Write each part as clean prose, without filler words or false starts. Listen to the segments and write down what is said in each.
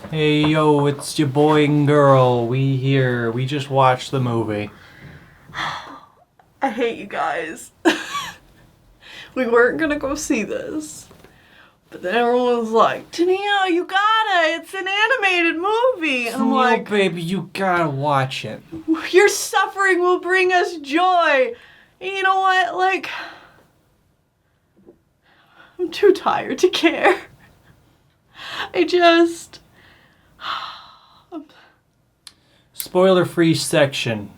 Hey yo, it's your boy and girl. We here. We just watched the movie. I hate you guys. We weren't gonna go see this. But then everyone was like, Tania, you gotta, it's an animated movie. And I'm like, baby, you gotta watch it. your suffering will bring us joy. And you know what? Like, I'm too tired to care. I just... Spoiler-free section.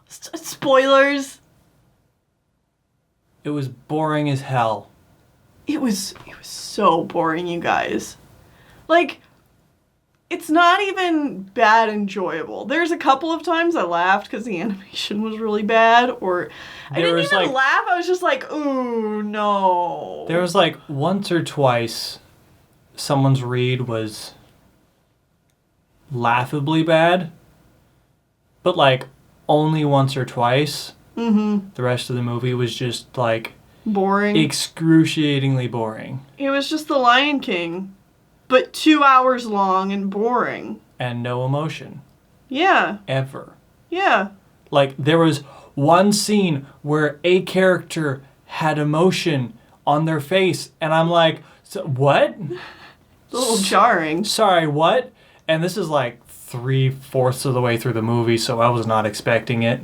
Spoilers. It was boring as hell. It was so boring, you guys. Like, it's not even bad enjoyable. There's a couple of times I laughed because the animation was really bad, or I didn't even laugh. I was just like, ooh, no. There was like once or twice someone's read was laughably bad, but like only once or twice. Mm-hmm. The rest of the movie was just like boring. Excruciatingly boring. It was just The Lion King, but 2 hours long and boring. And no emotion. Yeah. Ever. Yeah. Like, there was one scene where a character had emotion on their face, and I'm like, what? A little jarring. Sorry, what? And this is like 3/4 of the way through the movie, so I was not expecting it.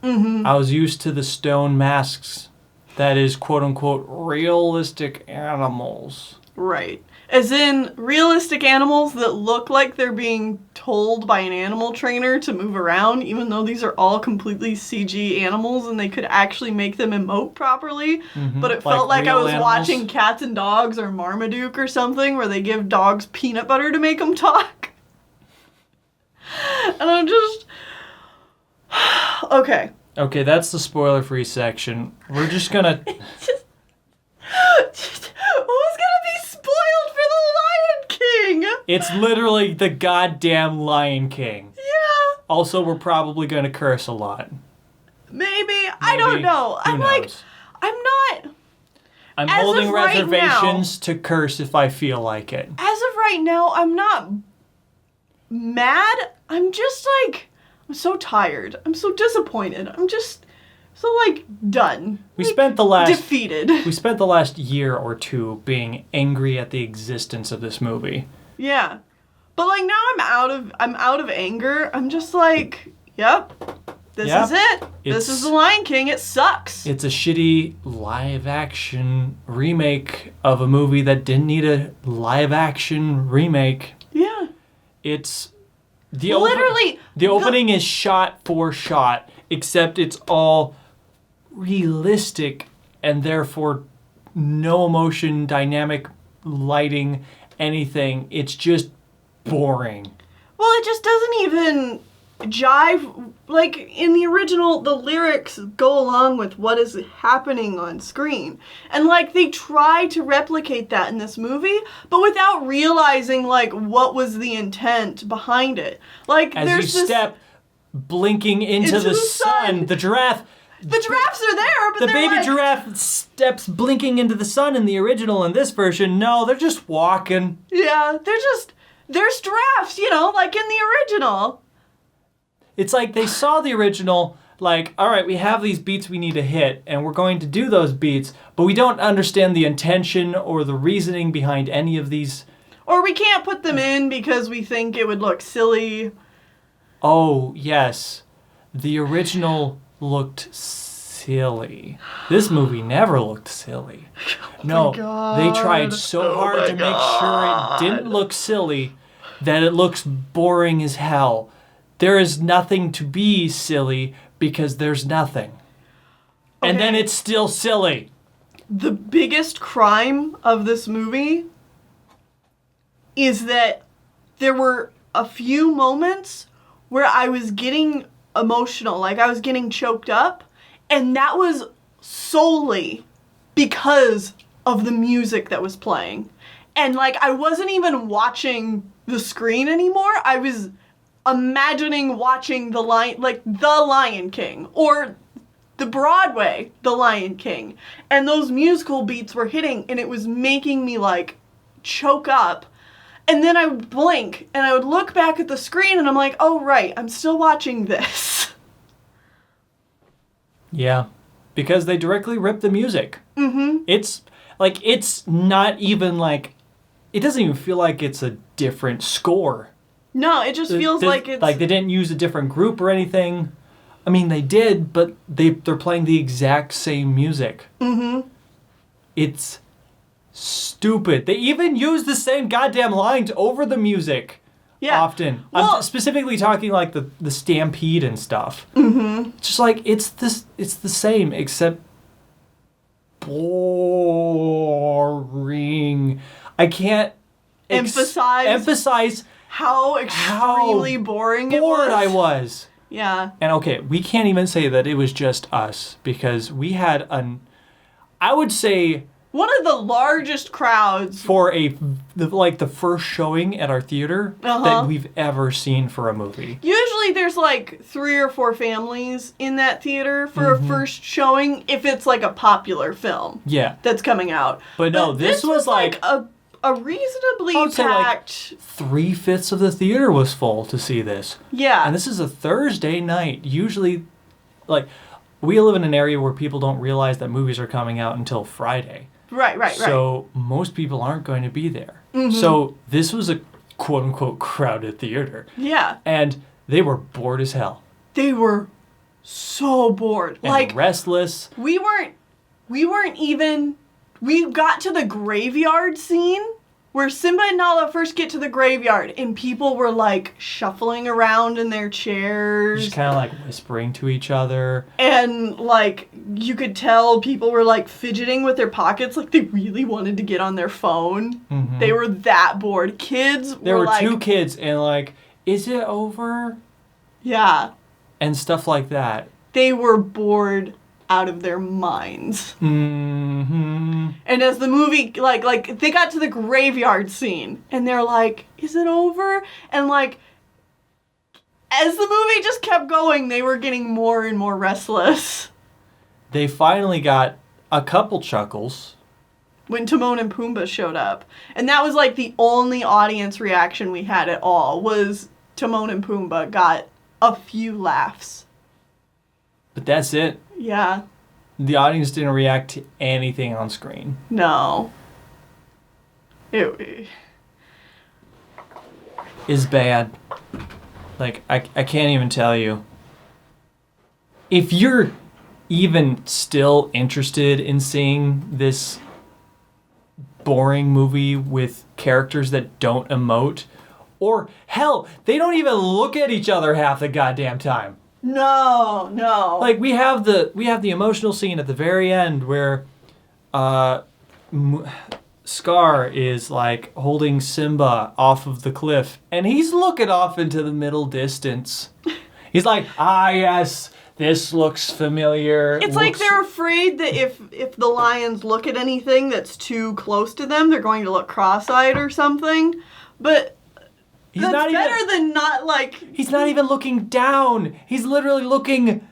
Mm-hmm. I was used to the stone masks. That is, quote-unquote, realistic animals. Right. As in, realistic animals that look like they're being told by an animal trainer to move around, even though these are all completely CG animals and they could actually make them emote properly. Mm-hmm. But it felt like I was animals. watching Cats and Dogs or Marmaduke or something where they give dogs peanut butter to make them talk. And I'm just... Okay. Okay, that's the spoiler-free section. We're just gonna... Who's gonna be spoiled for The Lion King? It's literally the goddamn Lion King. Yeah. Also, we're probably gonna curse a lot. Maybe. I don't know. Who knows? I'm not... I'm As holding of right reservations to curse if I feel like it. As of right now, I'm not mad. I'm just like... I'm so tired. I'm so disappointed. I'm just so like done. We like, spent the last defeated. We spent the last year or two being angry at the existence of this movie. Yeah. But like now I'm out of anger. I'm just like, yep. This is it. This is The Lion King. It sucks. It's a shitty live action remake of a movie that didn't need a live action remake. Yeah. It's The opening is shot for shot, except it's all realistic and therefore no emotion, dynamic lighting, anything. It's just boring. Well, it just doesn't even jive. Like, in the original, the lyrics go along with what is happening on screen. And, like, they try to replicate that in this movie, but without realizing, like, what was the intent behind it. Like, As there's you this... step blinking into the sun, the giraffe... The giraffes are there, but the they're baby giraffe steps blinking into the sun in the original. In this version, no, they're just walking. Yeah, there's giraffes, you know, like in the original. It's like they saw the original, like, all right, we have these beats we need to hit, and we're going to do those beats, but we don't understand the intention or the reasoning behind any of these. Or we can't put them in because we think it would look silly. Oh, yes. The original looked silly. This movie never looked silly. No, they tried so hard to make sure it didn't look silly that it looks boring as hell. There is nothing to be silly because there's nothing. Okay. And then it's still silly. The biggest crime of this movie is that there were a few moments where I was getting emotional, like I was getting choked up, and that was solely because of the music that was playing. And like I wasn't even watching the screen anymore. I was imagining watching The Lion King or the Broadway The Lion King, and those musical beats were hitting and it was making me like choke up. And then I would blink, and I would look back at the screen, and I'm like, oh, right, I'm still watching this. Yeah. Because they directly rip the music. Mm-hmm. It's not even like, it doesn't even feel like it's a different score. No, it just feels like it's... Like they didn't use a different group or anything. I mean, they did, but they're playing the exact same music. Mm-hmm. It's stupid. They even use the same goddamn lines over the music. Yeah. Often. Well, I'm specifically talking like the stampede and stuff. Mm-hmm. Just like it's the same except boring. I can't emphasize how extremely boring it was. Bored I was. Yeah. And okay, we can't even say that it was just us because we had I would say one of the largest crowds for the first showing at our theater that we've ever seen for a movie. Usually there's like 3 or 4 families in that theater for a first showing if it's like a popular film. Yeah. That's coming out. But no, this was like a reasonably packed... Like 3/5 of the theater was full to see this. Yeah. And this is a Thursday night. Usually, like, we live in an area where people don't realize that movies are coming out until Friday. Right. So most people aren't going to be there. Mm-hmm. So this was a quote-unquote crowded theater. Yeah. And they were bored as hell. They were so bored. And like restless. We weren't even... We got to the graveyard scene where Simba and Nala first get to the graveyard and people were like shuffling around in their chairs. Just kind of like whispering to each other. And like you could tell people were like fidgeting with their pockets like they really wanted to get on their phone. Mm-hmm. They were that bored. There were like, 2 kids and like, is it over? Yeah. And stuff like that. They were bored out of their minds. Mm-hmm. And as the movie, like they got to the graveyard scene, and they're like, is it over? And like, as the movie just kept going, they were getting more and more restless. They finally got a couple chuckles. When Timon and Pumbaa showed up. And that was like the only audience reaction we had at all, was Timon and Pumbaa got a few laughs. But that's it. Yeah. The audience didn't react to anything on screen. No. It is bad. Like, I can't even tell you. If you're even still interested in seeing this boring movie with characters that don't emote, or hell, they don't even look at each other half the goddamn time. No. Like we have the emotional scene at the very end where Scar is like holding Simba off of the cliff and he's looking off into the middle distance. He's like, yes, this looks familiar. It's like they're afraid that if the lions look at anything that's too close to them, they're going to look cross-eyed or something. But he's better than not like... He's not even looking down. He's literally looking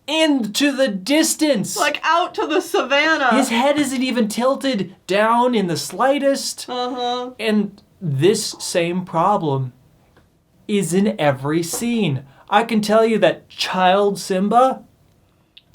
into the distance. Like out to the savannah. His head isn't even tilted down in the slightest. Uh-huh. And this same problem is in every scene. I can tell you that Child Simba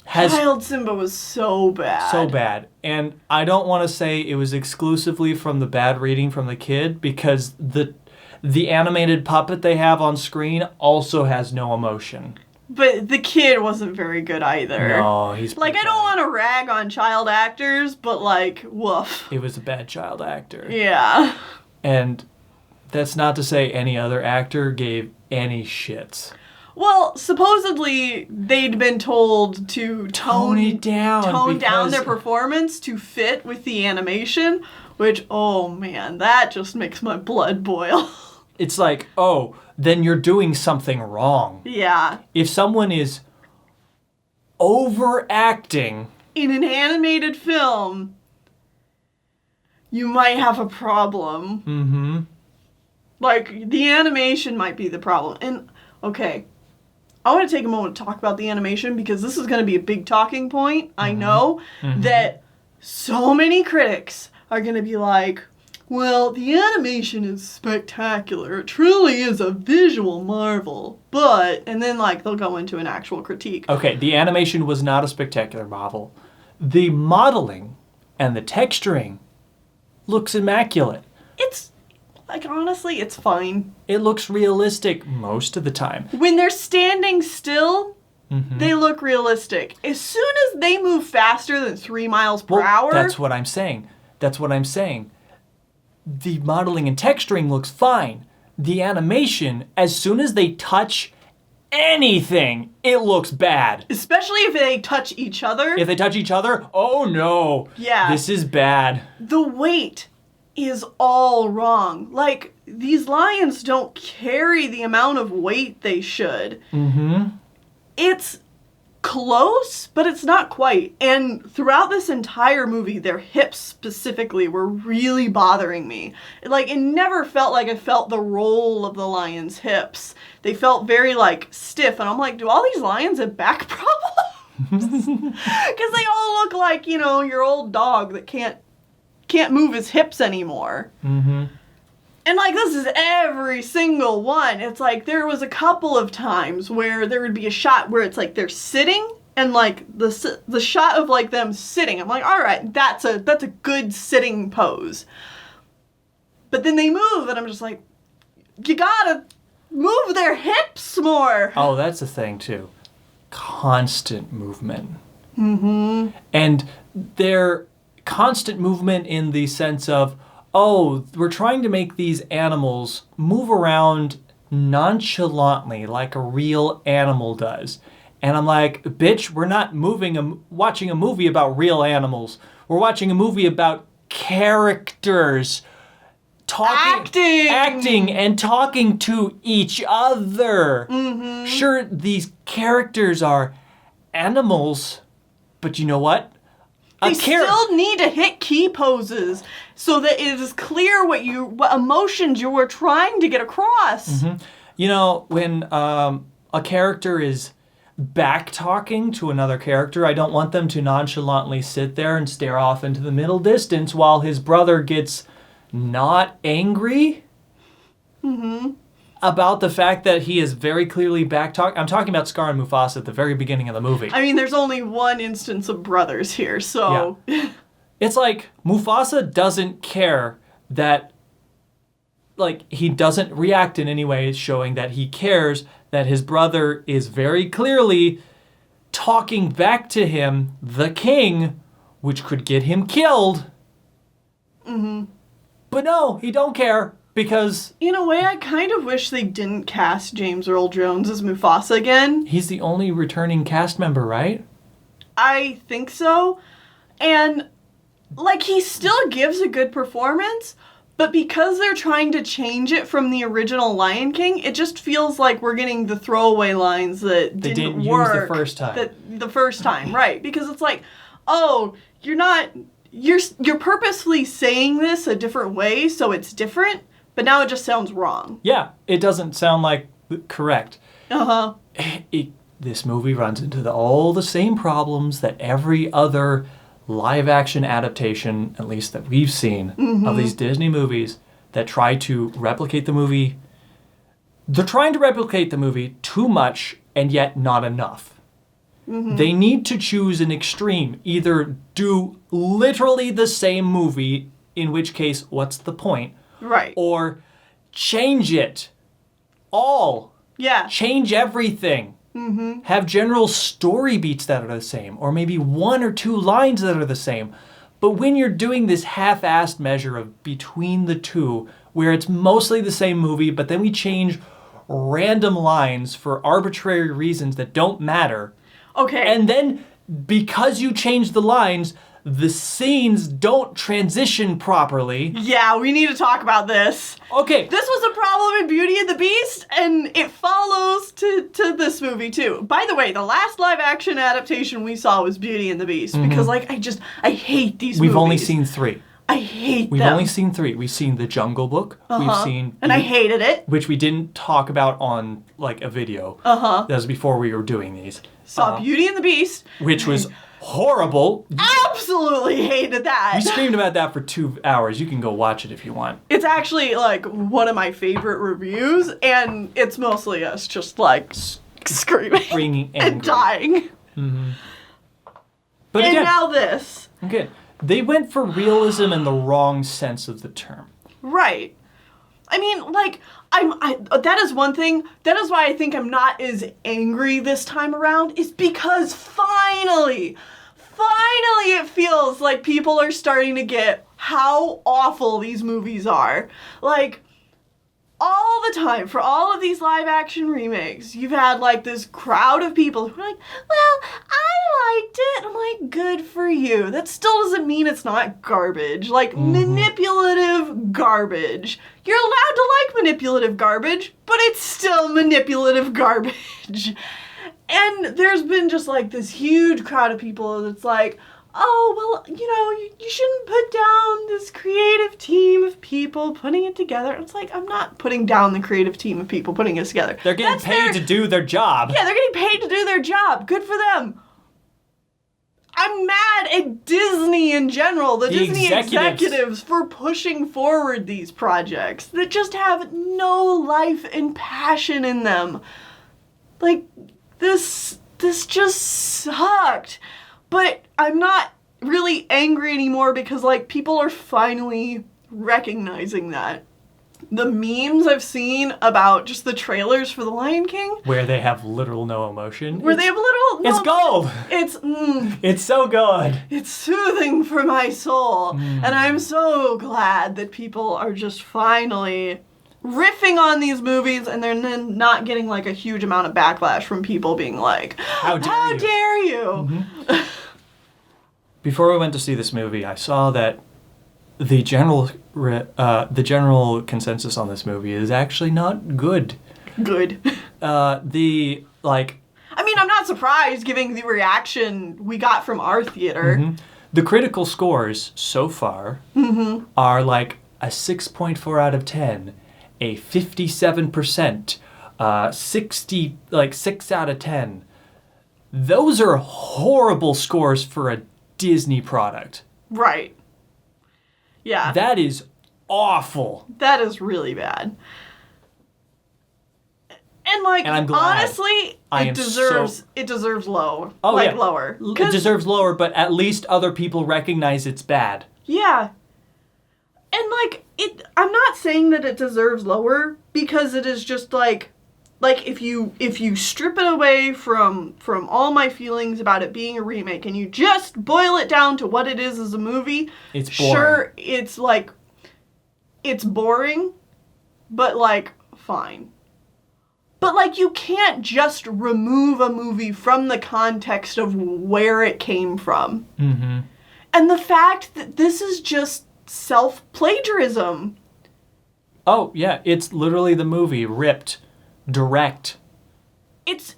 was so bad. So bad. And I don't want to say it was exclusively from the bad reading from the kid, because the animated puppet they have on screen also has no emotion. But the kid wasn't very good either. No, he's like, I don't want to rag on child actors, but like, woof. It was a bad child actor. Yeah. And that's not to say any other actor gave any shits. Well, supposedly they'd been told to tone down their performance to fit with the animation, which, oh man, that just makes my blood boil. It's like, oh, then you're doing something wrong. Yeah. If someone is overacting in an animated film, you might have a problem. Mm-hmm. Like, the animation might be the problem. And, okay, I want to take a moment to talk about the animation, because this is going to be a big talking point. Mm-hmm. I know that so many critics are going to be like, well, the animation is spectacular. It truly is a visual marvel. But, and then like they'll go into an actual critique. Okay, the animation was not a spectacular marvel. The modeling and the texturing looks immaculate. It's, like, honestly, it's fine. It looks realistic most of the time. When they're standing still, they look realistic. As soon as they move faster than 3 miles per hour... That's what I'm saying. The modeling and texturing looks fine. The animation, as soon as they touch anything, it looks bad. Especially if they touch each other. If they touch each other, oh no. Yeah. This is bad. The weight is all wrong. Like, these lions don't carry the amount of weight they should. It's close, but it's not quite. And throughout this entire movie, their hips specifically were really bothering me. Like, it never felt like I felt the roll of the lion's hips. They felt very, like, stiff. And I'm like, do all these lions have back problems? Because they all look like, you know, your old dog that can't move his hips anymore. And, like, this is every single one. It's like there was a couple of times where there would be a shot where it's like they're sitting and, like, the shot of, like, them sitting. I'm like, all right, that's a good sitting pose. But then they move and I'm just like, you gotta move their hips more. Oh, that's the thing, too. Constant movement. And their constant movement in the sense of, oh, we're trying to make these animals move around nonchalantly like a real animal does. And I'm like, bitch, we're not watching a movie about real animals. We're watching a movie about characters acting and talking to each other. Sure, these characters are animals, but you know what? They still need to hit key poses so that it is clear what emotions you were trying to get across. You know, when a character is back talking to another character, I don't want them to nonchalantly sit there and stare off into the middle distance while his brother gets not angry about the fact that he is very clearly back talking. I'm talking about Scar and Mufasa at the very beginning of the movie. I mean, there's only one instance of brothers here, so... Yeah. It's like, Mufasa doesn't care that... Like, he doesn't react in any way showing that he cares that his brother is very clearly talking back to him, the king, which could get him killed. But no, he don't care. Because... In a way, I kind of wish they didn't cast James Earl Jones as Mufasa again. He's the only returning cast member, right? I think so. And, like, he still gives a good performance, but because they're trying to change it from the original Lion King, it just feels like we're getting the throwaway lines that didn't work. Use the first time. The first time, right. Because it's like, oh, you're purposefully saying this a different way, so it's different. But now it just sounds wrong. Yeah, it doesn't sound like correct. This movie runs into all the same problems that every other live-action adaptation, at least that we've seen, of these Disney movies that try to replicate the movie. They're trying to replicate the movie too much and yet not enough. They need to choose an extreme. Either do literally the same movie, in which case, what's the point? Right. Or change it all. Yeah. Change everything. Have general story beats that are the same. Or maybe 1 or 2 lines that are the same. But when you're doing this half-assed measure of between the two, where it's mostly the same movie, but then we change random lines for arbitrary reasons that don't matter. Okay. And then because you change the lines, the scenes don't transition properly. Yeah, we need to talk about this. Okay. This was a problem in Beauty and the Beast, and it follows to this movie, too. By the way, the last live-action adaptation we saw was Beauty and the Beast, because, like, I hate these movies. We've only seen 3. I hate them. We've only seen 3. We've seen The Jungle Book. We've seen... And I hated it. Which we didn't talk about on, like, a video. That was before we were doing these. Saw Beauty and the Beast. Which was horrible. Absolutely hated that. We screamed about that for 2 hours. You can go watch it if you want. It's actually, like, one of my favorite reviews, and it's mostly us just, like, screaming and dying. Mm-hmm. But and again, now this. Okay. They went for realism in the wrong sense of the term. Right. I mean, like, that is one thing. That is why I think I'm not as angry this time around, is because finally it feels like people are starting to get how awful these movies are. Like, all the time, for all of these live action remakes, you've had, like, this crowd of people who are like, well, I liked it. I'm like, good for you. That still doesn't mean it's not garbage. Like, manipulative garbage. You're allowed to like manipulative garbage, but it's still manipulative garbage. And there's been just, like, this huge crowd of people that's like, oh, well, you shouldn't put down this creative team of people putting it together. And it's like, I'm not putting down the creative team of people putting it together. They're getting paid to do their job. Yeah, they're getting paid to do their job. Good for them. I'm mad at Disney in general, the Disney executives, for pushing forward these projects that just have no life and passion in them. Like, this just sucked. But I'm not really angry anymore because, like, people are finally recognizing that. The memes I've seen about just the trailers for The Lion King. Where they have literal no emotion. It's gold! It's so good. It's soothing for my soul. And I'm so glad that people are just finally riffing on these movies, and they're then not getting, like, a huge amount of backlash from people being like, How dare you? Mm-hmm. Before we went to see this movie, I saw that the general consensus on this movie is actually not good. Good. I mean, I'm not surprised, given the reaction we got from our theater. Mm-hmm. The critical scores so far are, like, a 6.4 out of 10, a 57%, 6 out of 10. Those are horrible scores for a Disney product. Right. Yeah. That is awful. That is really bad. And, like, I'm glad. Honestly, it deserves low. Oh, like, yeah. Lower. It deserves lower, but at least other people recognize it's bad. Yeah. And, like, I'm not saying that it deserves lower, because it is just, like, if you strip it away from all my feelings about it being a remake and you just boil it down to what it is as a movie, it's boring. Sure, it's, like, it's boring, but, like, fine. But, like, you can't just remove a movie from the context of where it came from. Mm-hmm. And the fact that this is just self-plagiarism. Oh, yeah, it's literally the movie ripped. Direct. It's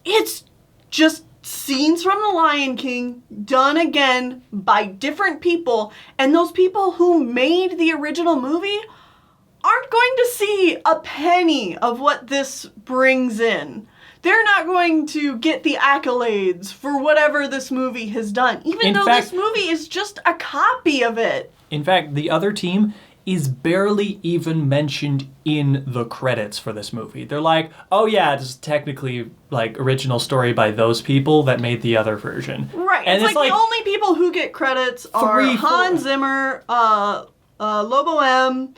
just scenes from The Lion King done again by different people, and those people who made the original movie aren't going to see a penny of what this brings in. They're not going to get the accolades for whatever this movie has done, even though this movie is just a copy of it. In fact, the other team is barely even mentioned in the credits for this movie. They're like, oh yeah, this is technically, like, original story by those people that made the other version. Right. And it's like the only people who get credits are Hans Zimmer, Lobo M,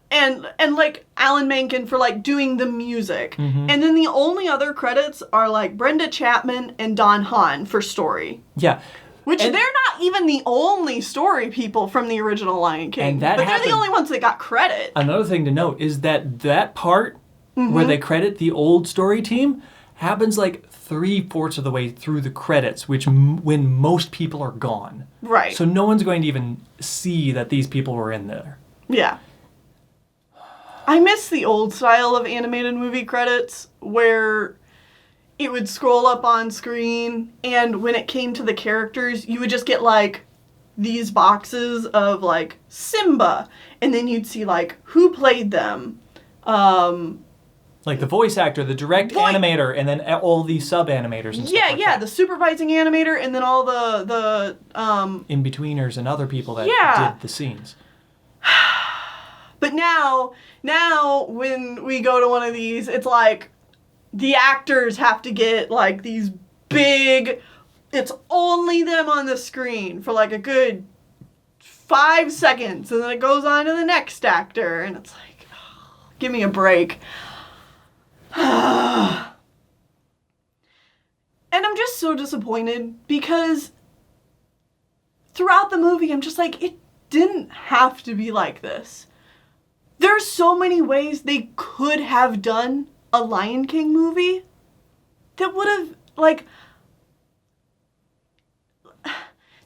and like Alan Menken for, like, doing the music. Mm-hmm. And then the only other credits are, like, Brenda Chapman and Don Hahn for story. Yeah. They're not even the only story people from the original Lion King. But they're the only ones that got credit. Another thing to note is that part where they credit the old story team happens, like, 3/4 of the way through the credits, when most people are gone. Right. So no one's going to even see that these people were in there. Yeah. I miss the old style of animated movie credits where it would scroll up on screen, and when it came to the characters, you would just get, like, these boxes of, like, Simba, and then you'd see, like, who played them. Like Like the voice actor, the direct animator, and then all the sub-animators and stuff like that. The supervising animator, and then all the in-betweeners and other people that did the scenes. But now when we go to one of these, it's like the actors have to get like these big, it's only them on the screen for like a good 5 seconds, and then it goes on to the next actor, and it's like, give me a break. And I'm just so disappointed because throughout the movie, I'm just like, it didn't have to be like this. There's so many ways they could have done a Lion King movie that would have, like,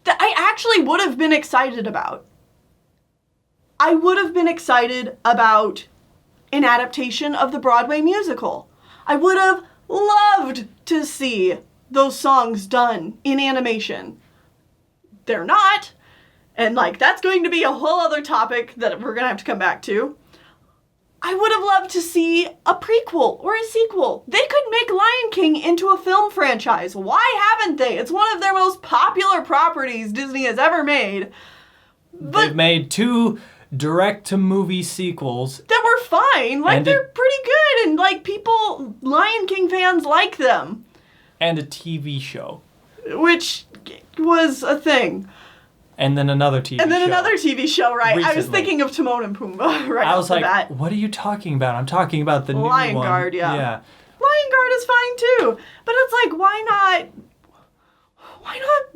that I actually would have been excited about. I would have been excited about an adaptation of the Broadway musical. I would have loved to see those songs done in animation. They're not. And, like, that's going to be a whole other topic that we're going to have to come back to. I would have loved to see a prequel or a sequel. They could make Lion King into a film franchise. Why haven't they? It's one of their most popular properties Disney has ever made. But they've made 2 direct-to-movie sequels. That were fine. Like, and they're pretty good. And, like, people, Lion King fans like them. And a TV show. Which was a thing. And then another TV show. And then another TV show, right. Recently. I was thinking of Timon and Pumbaa right I was off the like, bat. what are you talking about? I'm talking about the new one. Lion Guard, yeah. Yeah. Lion Guard is fine too. But it's like, why not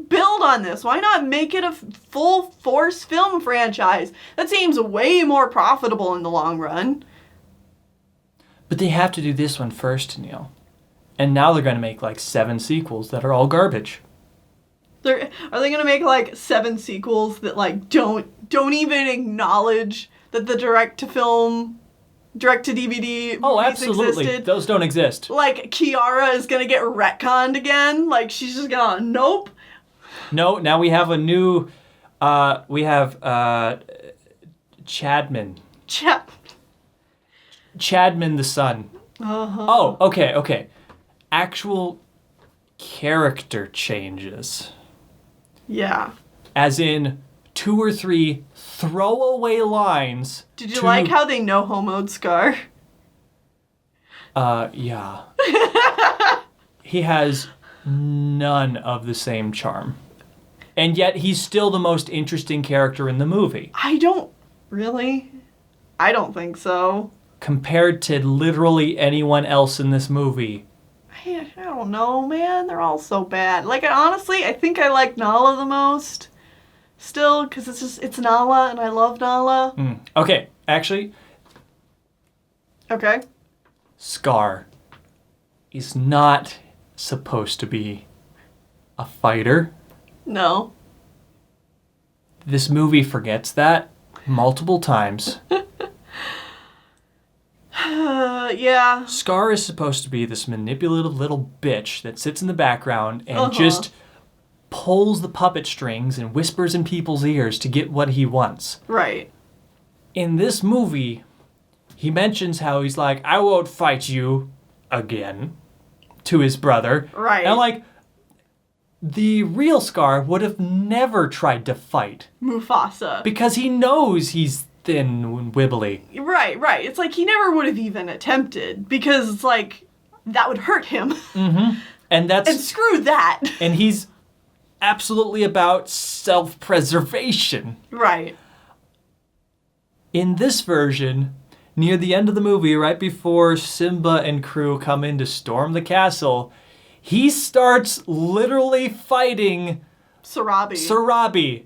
build on this? Why not make it a full force film franchise? That seems way more profitable in the long run. But they have to do this one first, Neil. And now they're going to make like 7 sequels that are all garbage. Are they going to make like 7 sequels that like don't even acknowledge that the direct-to-DVD movies existed? Those don't exist. Like, Kiara is going to get retconned again? Like, she's just going to, nope. No, now we have a new, Chadman. Chadman the son. Uh-huh. Oh, okay. Actual character changes. Yeah. As in 2 or 3 throwaway lines. Did you like how they no-homoed Scar? Yeah. He has none of the same charm. And yet he's still the most interesting character in the movie. I don't think so. Compared to literally anyone else in this movie. I don't know, man. They're all so bad. Like, honestly, I think I like Nala the most. Still, because it's Nala, and I love Nala. Okay, actually. Okay. Scar is not supposed to be a fighter. No. This movie forgets that multiple times. Yeah. Scar is supposed to be this manipulative little bitch that sits in the background and just pulls the puppet strings and whispers in people's ears to get what he wants. Right. In this movie, he mentions how he's like, I won't fight you again, to his brother. Right. And I'm like, the real Scar would have never tried to fight. Mufasa. Because he knows he's thin and wibbly. Right. It's like he never would have even attempted because it's like that would hurt him. Mm-hmm. And screw that. And he's absolutely about self-preservation. Right. In this version, near the end of the movie, right before Simba and crew come in to storm the castle, he starts literally fighting Sarabi.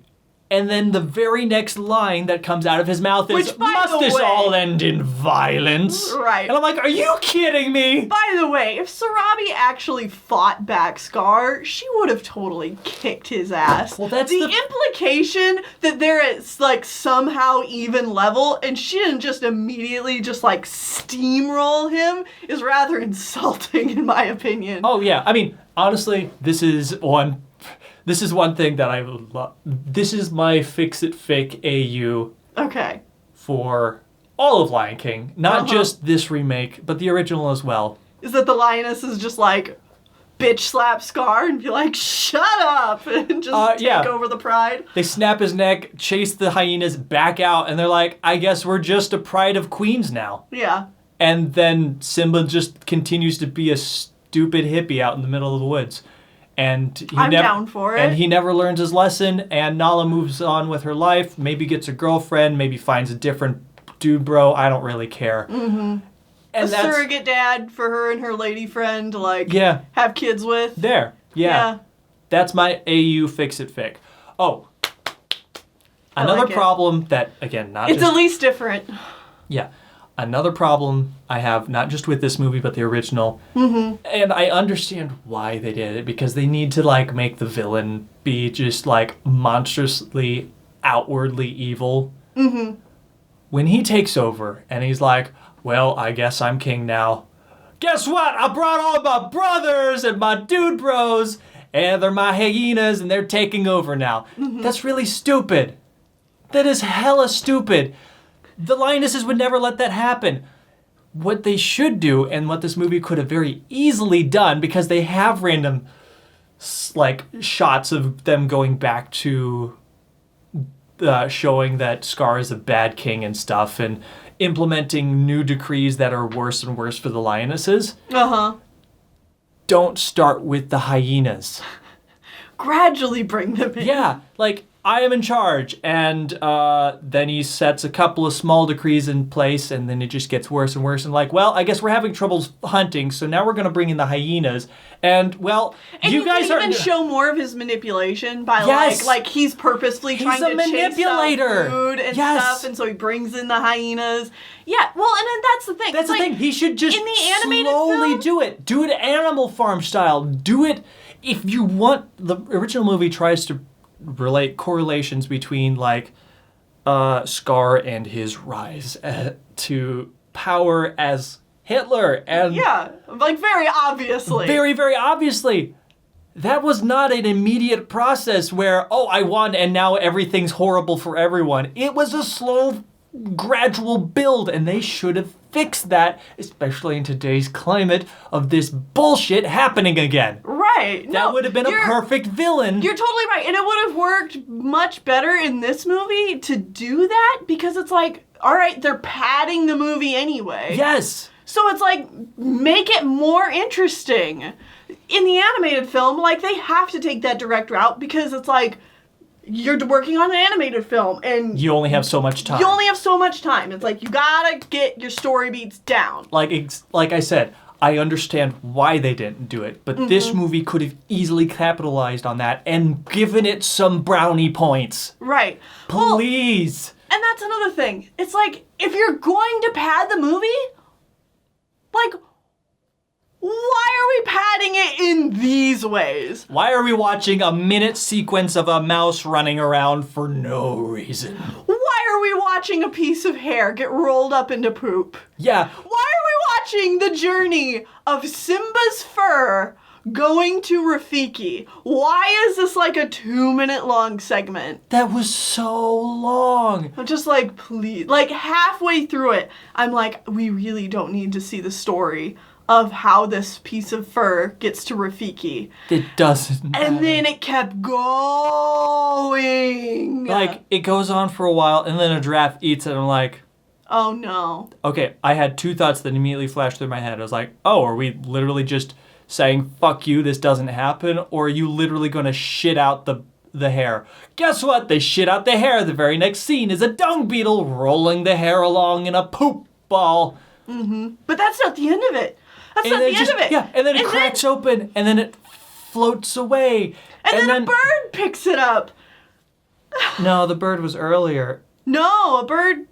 And then the very next line that comes out of his mouth is, must this all end in violence? Right. And I'm like, are you kidding me? By the way, if Sarabi actually fought back Scar, she would have totally kicked his ass. Well, that's the implication that they're at, like, somehow even level, and she didn't just immediately just, like, steamroll him is rather insulting, in my opinion. Oh, yeah. I mean, honestly, this is one thing that I love. This is my Fix-It Fake AU. Okay. For all of Lion King, not just this remake, but the original as well. Is that the lioness is just like bitch slap Scar and be like, shut up, and just take over the pride. They snap his neck, chase the hyenas back out, and they're like, I guess we're just a pride of queens now. Yeah. And then Simba just continues to be a stupid hippie out in the middle of the woods. And I'm down for it. And he never learns his lesson, and Nala moves on with her life, maybe gets a girlfriend, maybe finds a different dude bro, I don't really care. Mm-hmm. And a surrogate dad for her and her lady friend to, like, have kids with. There. Yeah. That's my AU fix-it fic. Oh. Another problem that, again, not It's at least different. Yeah. Another problem I have, not just with this movie, but the original. Mm-hmm. And I understand why they did it, because they need to, like, make the villain be just, like, monstrously, outwardly evil. Mm-hmm. When he takes over, and he's like, well, I guess I'm king now. Guess what? I brought all my brothers and my dude bros, and they're my hyenas, and they're taking over now. Mm-hmm. That's really stupid. That is hella stupid. The lionesses would never let that happen. What they should do, and what this movie could have very easily done, because they have random, like, shots of them going back to showing that Scar is a bad king and stuff, and implementing new decrees that are worse and worse for the lionesses. Uh-huh. Don't start with the hyenas. Gradually bring them in. Yeah, like, I am in charge, and then he sets a couple of small decrees in place, and then it just gets worse and worse, and like, well, I guess we're having trouble hunting, so now we're going to bring in the hyenas, and, well, and you guys are... And show more of his manipulation by, like he's purposefully trying to chase down food and stuff, and so he brings in the hyenas. Yeah, well, and then that's the thing. That's the thing, he should just in the animated slowly film, do it. Do it Animal Farm style. Do it, if you want, the original movie tries to relate correlations between, like, Scar and his rise to power as Hitler. And like, very obviously. Very, very obviously. That was not an immediate process where, oh, I won and now everything's horrible for everyone. It was a slow, gradual build, and they should have fixed that, especially in today's climate of this bullshit happening again. Right. That would have been a perfect villain. You're totally right. And it would have worked much better in this movie to do that, because it's like, all right, they're padding the movie anyway. Yes. So it's like, make it more interesting. In the animated film, like, they have to take that direct route, because it's like, you're working on an animated film, and you only have so much time. You only have so much time. It's like, you gotta get your story beats down. Like I said, I understand why they didn't do it, but this movie could have easily capitalized on that and given it some brownie points. Right. Please. Well, and that's another thing. It's like, if you're going to pad the movie, like, why are we padding it in these ways? Why are we watching a minute sequence of a mouse running around for no reason? Why are we watching a piece of hair get rolled up into poop? Yeah. Why are we watching the journey of Simba's fur going to Rafiki? Why is this like a 2-minute long segment? That was so long. I'm just like, please. Like, halfway through it, I'm like, we really don't need to see the story of how this piece of fur gets to Rafiki. It doesn't matter. And then it kept going. Like, it goes on for a while, and then a giraffe eats it, and I'm like, oh no. Okay, I had two thoughts that immediately flashed through my head. I was like, oh, are we literally just saying, fuck you, this doesn't happen? Or are you literally going to shit out the hair? Guess what? They shit out the hair. The very next scene is a dung beetle rolling the hair along in a poop ball. Mm-hmm. But that's not the end of it. That's not the end of it. Yeah, and then it cracks open, and then it floats away. And then a bird picks it up. No, the bird was earlier. No, a bird...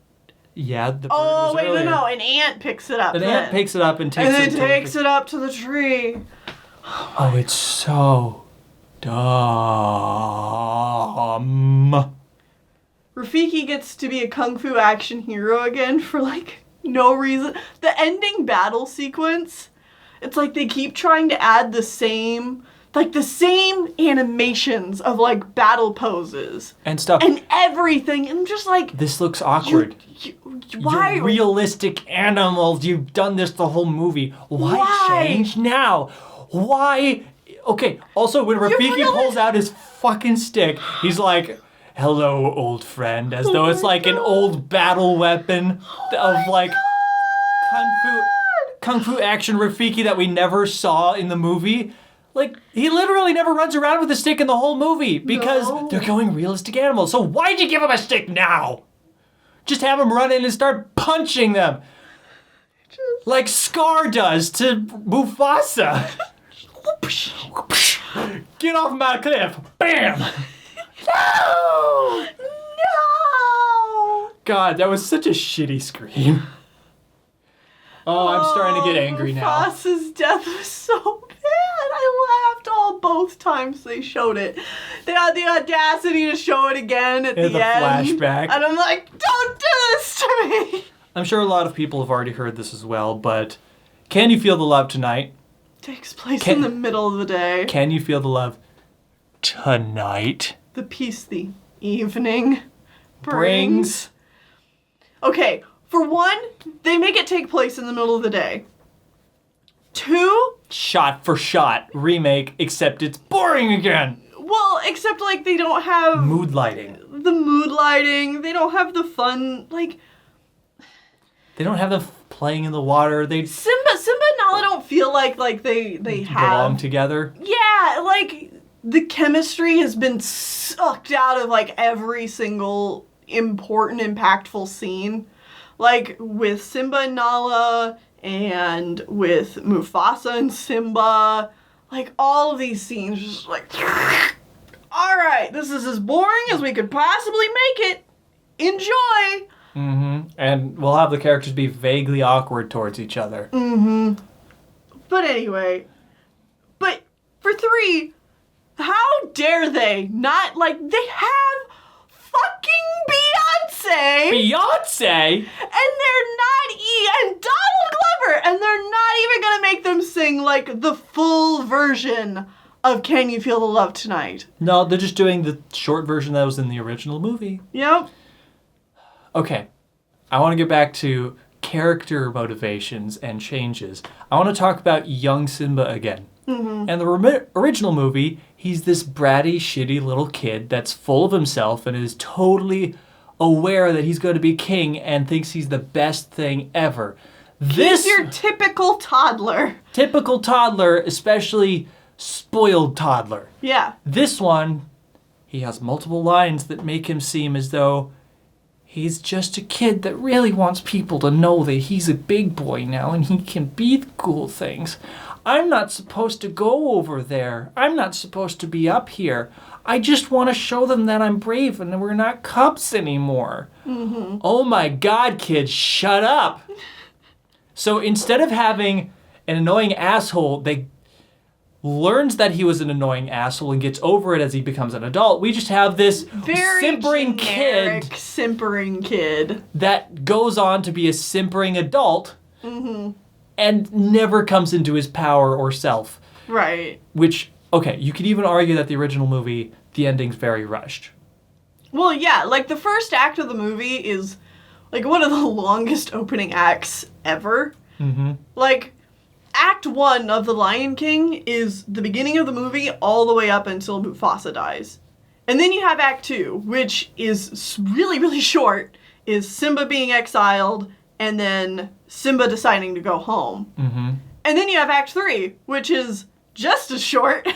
Yeah, the bird was earlier. Oh, wait, no. An ant picks it up. An ant picks it up and takes it up to the tree. Oh, it's so dumb. Rafiki gets to be a kung fu action hero again for, like, no reason. The ending battle sequence, it's like they keep trying to add the same like the same animations of like battle poses and stuff and everything. And I'm just like, this looks awkward. Why? You're realistic animals. You've done this the whole movie. Why change now? Why? Okay. Also, when Rafiki pulls out his fucking stick, he's like, "Hello, old friend," as though it's like an old battle weapon of like kung fu action Rafiki that we never saw in the movie. Like, he literally never runs around with a stick in the whole movie because they're going realistic animals. So why'd you give him a stick now? Just have him run in and start punching them. Like Scar does to Mufasa. Get off my cliff. Bam! No! No! God, that was such a shitty scream. Oh, I'm starting to get angry now. Mufasa's death was so bad. I laughed both times they showed it. They had the audacity to show it again at the end. Flashback. And I'm like, don't do this to me. I'm sure a lot of people have already heard this as well, but Can You Feel the Love Tonight? Takes place in the middle of the day. Can You Feel the Love Tonight? The peace the evening brings. Okay, for one, they make it take place in the middle of the day. 2, shot for shot remake, except it's boring again. Well, except like they don't have mood lighting. The mood lighting. They don't have the fun, like they don't have the playing in the water. Simba and Nala don't feel like they have belong together. Yeah, like the chemistry has been sucked out of like every single important, impactful scene. Like with Simba and Nala and with Mufasa and Simba. Like all of these scenes just like, alright, this is as boring as we could possibly make it. Enjoy! Mm-hmm. And we'll have the characters be vaguely awkward towards each other. Mm-hmm. But anyway. But for 3, how dare they not, like, they have fucking Beyonce! Beyonce? And they're not, and Donald Glover! And they're not even gonna make them sing, like, the full version of Can You Feel the Love Tonight. No, they're just doing the short version that was in the original movie. Yep. Okay, I want to get back to character motivations and changes. I want to talk about young Simba again. Mm-hmm. And the original movie, he's this bratty, shitty little kid that's full of himself and is totally aware that he's going to be king and thinks he's the best thing ever. He's your typical toddler. Typical toddler, especially spoiled toddler. Yeah. This one, he has multiple lines that make him seem as though he's just a kid that really wants people to know that he's a big boy now and he can be the cool things. I'm not supposed to go over there. I'm not supposed to be up here. I just want to show them that I'm brave and that we're not cubs anymore. Mm-hmm. Oh my God, kids, shut up. So instead of having an annoying asshole, they learns that he was an annoying asshole and gets over it as he becomes an adult. We just have this very simpering kid that goes on to be a simpering adult and never comes into his power or self. Right. Which, okay, you could even argue that the original movie, the ending's very rushed. Well, yeah, like the first act of the movie is like one of the longest opening acts ever. Mm-hmm. Like, Act 1 of The Lion King is the beginning of the movie all the way up until Mufasa dies. And then you have Act 2, which is really, really short, is Simba being exiled and then Simba deciding to go home. Mm-hmm. And then you have Act 3, which is just as short.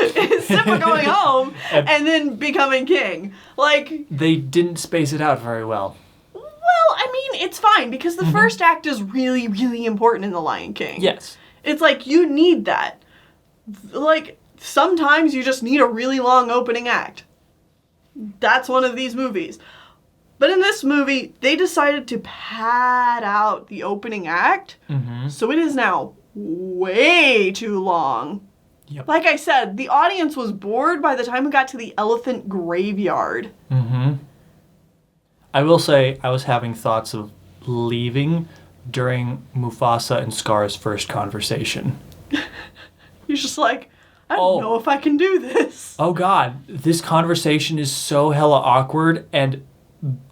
Is Simba going home and then becoming king. Like, they didn't space it out very well. Well, I mean, it's fine, because the first act is really, really important in The Lion King. Yes. It's like, you need that. Like, sometimes you just need a really long opening act. That's one of these movies. But in this movie, they decided to pad out the opening act, so it is now way too long. Yep. Like I said, the audience was bored by the time we got to the elephant graveyard. Mm-hmm. I will say, I was having thoughts of leaving during Mufasa and Scar's first conversation. You're just like, I don't know if I can do this. Oh, God. This conversation is so hella awkward, and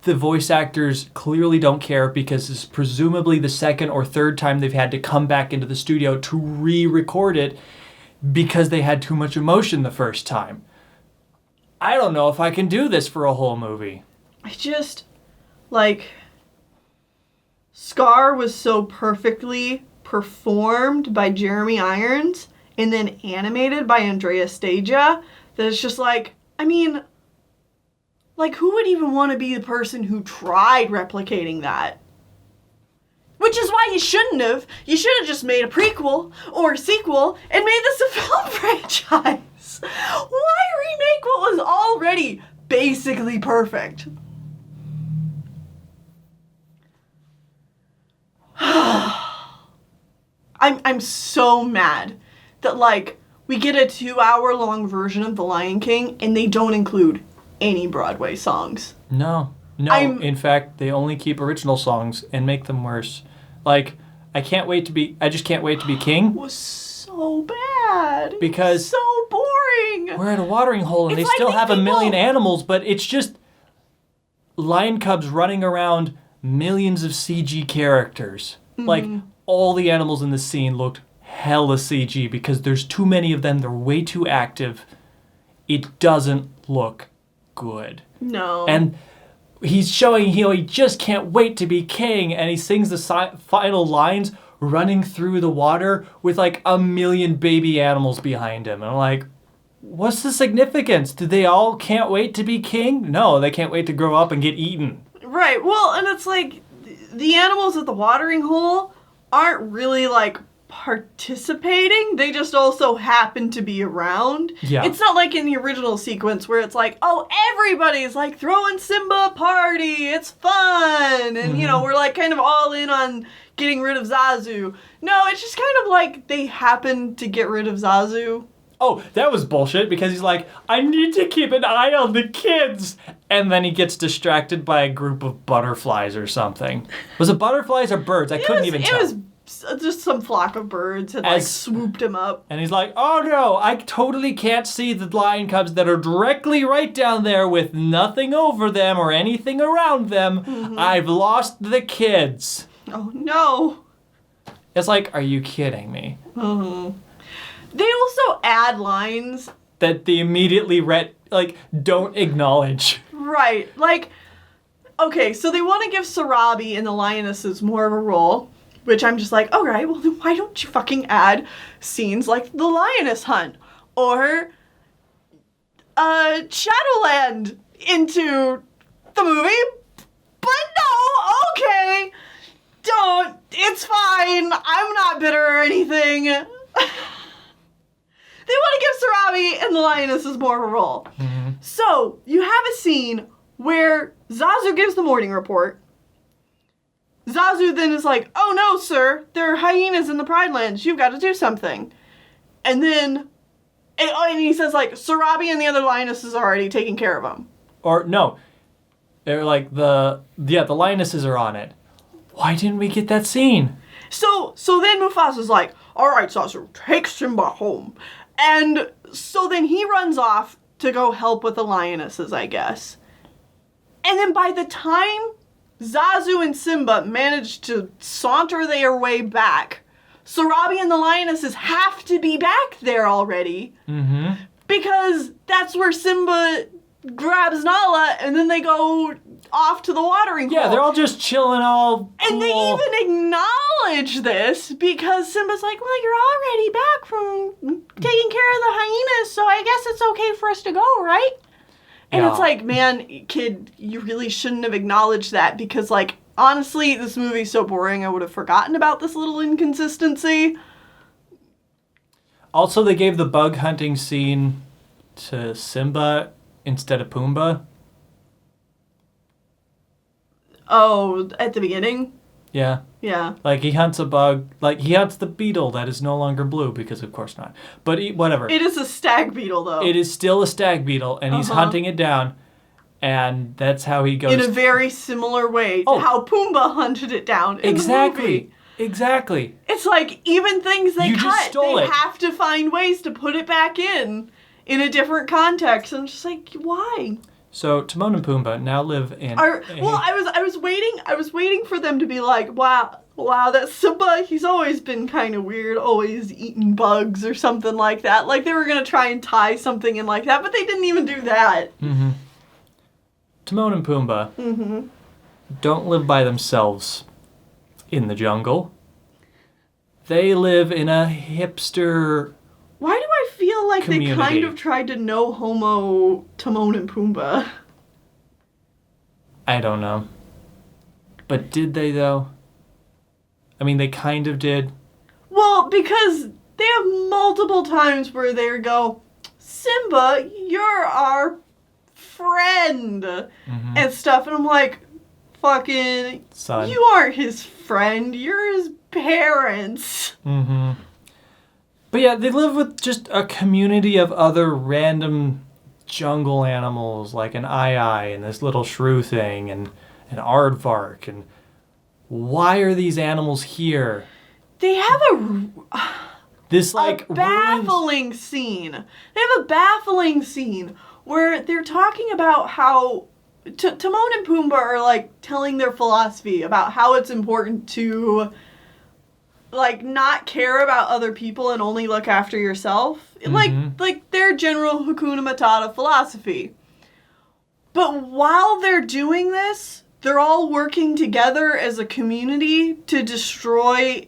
the voice actors clearly don't care because it's presumably the second or third time they've had to come back into the studio to re-record it because they had too much emotion the first time. I don't know if I can do this for a whole movie. I just, Scar was so perfectly performed by Jeremy Irons and then animated by Andrea Stagia that it's just who would even want to be the person who tried replicating that? Which is why you shouldn't have. You should have just made a prequel or a sequel and made this a film franchise. Why remake what was already basically perfect? I'm so mad that we get a 2-hour-long version of The Lion King and they don't include any Broadway songs. No. In fact, they only keep original songs and make them worse. I just can't wait to be king. It was so bad. Because so boring. We're at a watering hole and they still have a million animals, but it's just lion cubs running around millions of CG characters. Mm-hmm. All the animals in the scene looked hella CG because there's too many of them. They're way too active. It doesn't look good. No. And he's showing he just can't wait to be king, and he sings the final lines running through the water with a million baby animals behind him. And I'm like, what's the significance? Do they all can't wait to be king? No, they can't wait to grow up and get eaten. Right. Well, and it's the animals at the watering hole aren't really participating. They just also happen to be around. Yeah. It's not like in the original sequence where it's everybody's throwing Simba a party. It's fun. And, we're kind of all in on getting rid of Zazu. No, it's just kind of they happen to get rid of Zazu. Oh, that was bullshit because he's I need to keep an eye on the kids. And then he gets distracted by a group of butterflies or something. Was it butterflies or birds? I couldn't even tell. It was just some flock of birds had swooped him up. And he's oh no, I totally can't see the lion cubs that are directly right down there with nothing over them or anything around them. Mm-hmm. I've lost the kids. Oh no. It's are you kidding me? Mm-hmm. They also add lines that they immediately don't acknowledge. Right. Okay, so they want to give Sarabi and the lionesses more of a role. Which I'm just all right, well then why don't you fucking add scenes like the lioness hunt or Shadowland into the movie? But no, okay, don't. It's fine. I'm not bitter or anything. They want to give Sarabi and the lionesses more of a role. Mm-hmm. So you have a scene where Zazu gives the morning report. Zazu then is oh no, sir, there are hyenas in the Pride Lands. You've got to do something. And then, and he says Sarabi and the other lionesses are already taking care of him. Or no, they're the lionesses are on it. Why didn't we get that scene? So then Mufasa's all right, Zazu, take Simba home. And so then he runs off to go help with the lionesses, I guess. And then by the time Zazu and Simba managed to saunter their way back, Sarabi and the lionesses have to be back there already. Mm-hmm. Because that's where Simba grabs Nala and then they go off to the watering hole. Yeah, they're all just chilling all cool. And they even acknowledge this because Simba's well, you're already back from taking care of the hyenas, so I guess it's okay for us to go, right? And it's man, kid, you really shouldn't have acknowledged that because, honestly, this movie's so boring I would have forgotten about this little inconsistency. Also, they gave the bug hunting scene to Simba instead of Pumbaa. Oh, at the beginning? Yeah. Yeah. He hunts a bug. He hunts the beetle that is no longer blue, because of course not. But whatever. It is a stag beetle, though. It is still a stag beetle, and he's hunting it down. And that's how he goes. In a very similar way to how Pumbaa hunted it down in the movie. Exactly. It's It's like, even things they You just cut, stole they it. have to find ways to put it back in a different context. I'm just like, why? So Timon and Pumbaa now live in. I was waiting for them to be like, wow, that Simba, he's always been kind of weird, always eating bugs or something like that. Like they were gonna try and tie something in like that, but they didn't even do that. Mm-hmm. Timon and Pumbaa don't live by themselves in the jungle. They live in a hipster. Why do I feel like community. they kind of tried to no homo Timon and Pumbaa? I don't know. But did they, though? I mean, they kind of did. Well, because they have multiple times where they go, Simba, you're our friend, and stuff. And I'm like, fucking, Son. you aren't his friend, you're his parents. Mm-hmm. But yeah, they live with just a community of other random jungle animals, like an Ai and this little shrew thing and an aardvark. And why are these animals here? They have This like a baffling scene. They have a baffling scene where they're talking about how Timon and Pumbaa are like telling their philosophy about how it's important to like not care about other people and only look after yourself. Like their general Hakuna Matata philosophy. But while they're doing this, they're all working together as a community to destroy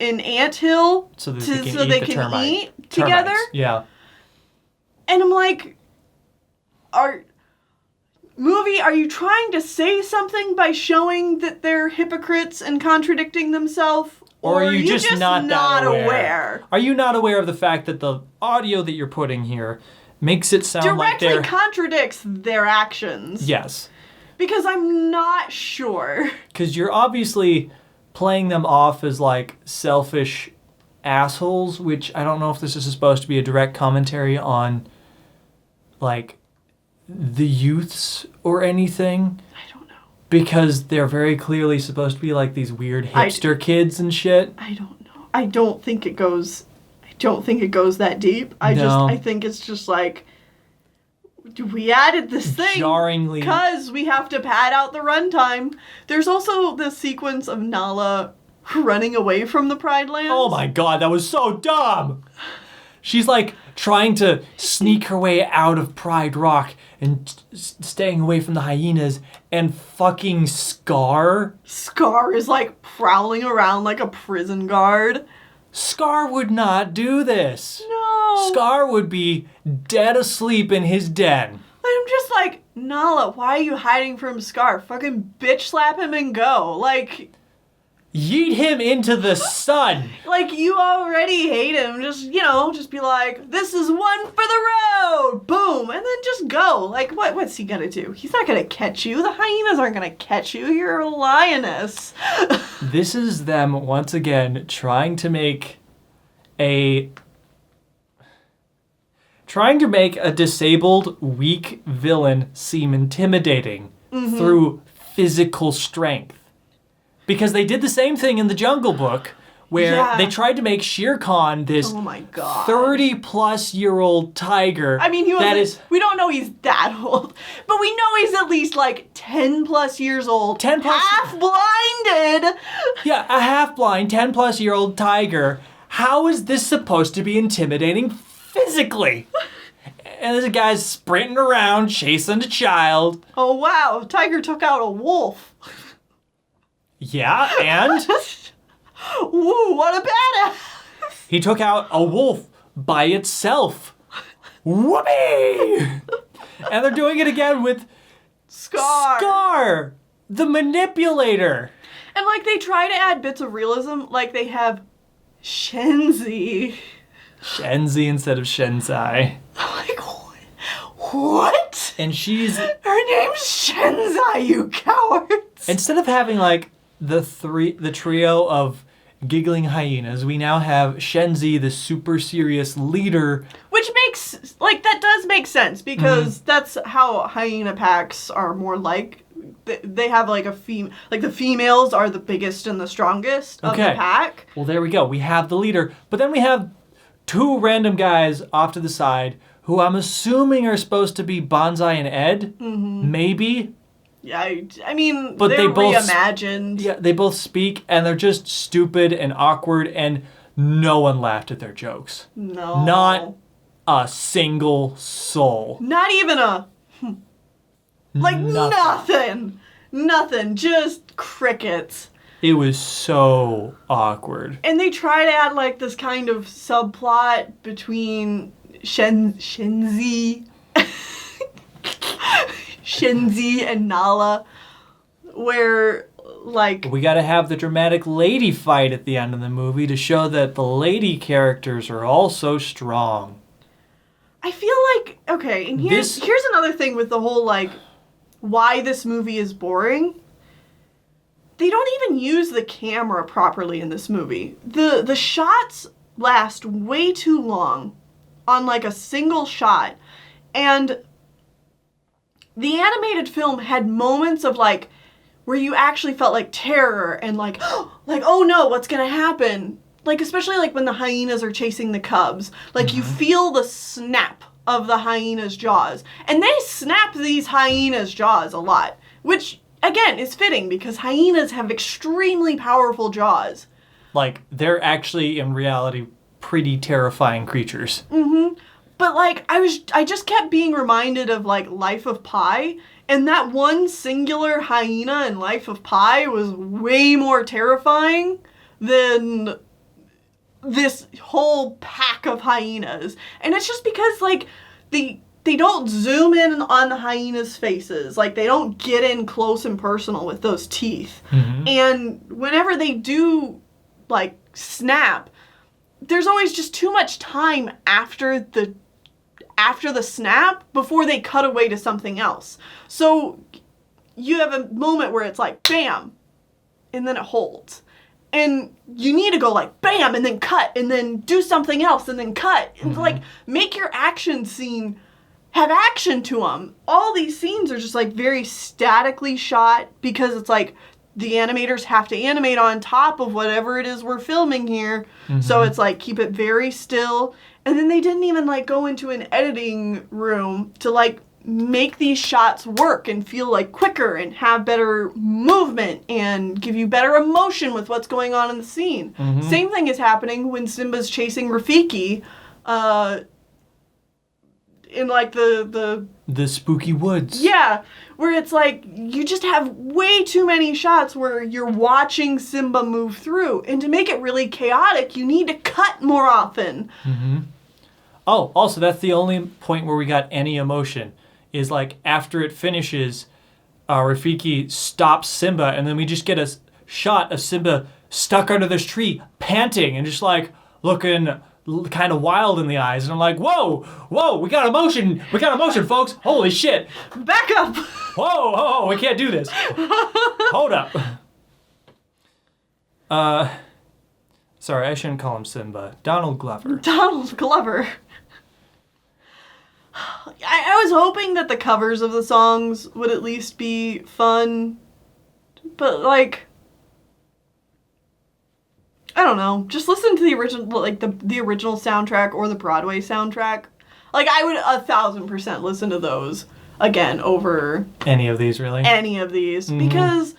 an anthill so they can eat together. Yeah. And I'm like, are you trying to say something by showing that they're hypocrites and contradicting themselves? Or are you just not aware? Are you not aware of the fact that the audio that you're putting here makes it sound like they're... Directly contradicts their actions. Yes. Because I'm not sure. Because you're obviously playing them off as like selfish assholes, which I don't know if this is supposed to be a direct commentary on like the youths or anything. I don't know. Because they're very clearly supposed to be like these weird hipster kids and shit. I don't know. I don't think it goes that deep. I think it's just like, we added this thing jarringly because we have to pad out the runtime. There's also the sequence of Nala running away from the Pride Lands. Oh my god, that was so dumb! She's like trying to sneak her way out of Pride Rock and staying away from the hyenas, and fucking Scar is like prowling around like a prison guard. Scar would not do this. No. Scar would be dead asleep in his den. I'm just like, Nala, why are you hiding from Scar? Fucking bitch slap him and go. Like, yeet him into the sun. Like, you already hate him. Just be like, this is one for the road. Boom. And then just go. Like, what's he gonna do? He's not gonna catch you. The hyenas aren't gonna catch you. You're a lioness. This is them, once again, trying to make a disabled, weak villain seem intimidating through physical strength. Because they did the same thing in the Jungle Book, where they tried to make Shere Khan this 30-plus-year-old tiger. I mean, we don't know he's that old, but we know he's at least like 10-plus years old. 10-plus... Half-blinded! Yeah, a half-blind, 10-plus-year-old tiger. How is this supposed to be intimidating physically? And this guy's sprinting around, chasing a child. Oh, wow. Tiger took out a wolf. Yeah, and? Woo, what a badass! He took out a wolf by itself. Whoopee! And they're doing it again with Scar, the manipulator. And like they try to add bits of realism, like they have Shenzi. Shenzi instead of Shenzai. I'm like, what? And she's... Her name's Shenzai, you cowards! Instead of having like the trio of giggling hyenas, we now have Shenzi, the super serious leader. Which makes, like, that does make sense, because that's how hyena packs are more like they have like the females are the biggest and the strongest of the pack. Well, there we go. We have the leader, but then we have 2 random guys off to the side who I'm assuming are supposed to be Bonsai and Ed. Mm-hmm. Maybe. Yeah, I mean, but they're reimagined. Yeah, they both speak, and they're just stupid and awkward, and no one laughed at their jokes. No. Not a single soul. Not even a... Like, nothing. Nothing. Just crickets. It was so awkward. And they try to add, like, this kind of subplot between Shenzi and Nala, where, like... We gotta have the dramatic lady fight at the end of the movie to show that the lady characters are also strong. I feel like... Okay, and here's another thing with the whole, like, why this movie is boring. They don't even use the camera properly in this movie. The shots last way too long on, like, a single shot. And the animated film had moments of, like, where you actually felt, like, terror and, like, oh no, what's gonna happen? Like, especially, like, when the hyenas are chasing the cubs. Like, you feel the snap of the hyena's jaws. And they snap these hyenas' jaws a lot. Which, again, is fitting because hyenas have extremely powerful jaws. Like, they're actually, in reality, pretty terrifying creatures. Mm-hmm. But, like, I just kept being reminded of, like, Life of Pi. And that one singular hyena in Life of Pi was way more terrifying than this whole pack of hyenas. And it's just because, like, they don't zoom in on the hyenas' faces. Like, they don't get in close and personal with those teeth. Mm-hmm. And whenever they do, like, snap, there's always just too much time after the snap before they cut away to something else. So you have a moment where it's like, bam, and then it holds. And you need to go like, bam, and then cut, and then do something else, and then cut. And like, make your action scene have action to them. All these scenes are just like very statically shot because it's like the animators have to animate on top of whatever it is we're filming here. Mm-hmm. So it's like, keep it very still. And then they didn't even like go into an editing room to like make these shots work and feel like quicker and have better movement and give you better emotion with what's going on in the scene. Mm-hmm. Same thing is happening when Simba's chasing Rafiki in like the spooky woods. Yeah, where it's like you just have way too many shots where you're watching Simba move through, and to make it really chaotic, you need to cut more often. Mm-hmm. Oh, also that's the only point where we got any emotion. Is like after it finishes, Rafiki stops Simba, and then we just get a shot of Simba stuck under this tree, panting and just like looking kind of wild in the eyes. And I'm like, whoa, we got emotion, folks. Holy shit. Back up. Whoa, we can't do this. Hold up. Sorry, I shouldn't call him Simba. Donald Glover. I was hoping that the covers of the songs would at least be fun, but like, I don't know. Just listen to the original, like the original soundtrack or the Broadway soundtrack. Like, I would 1,000% listen to those again over any of these, really. Because,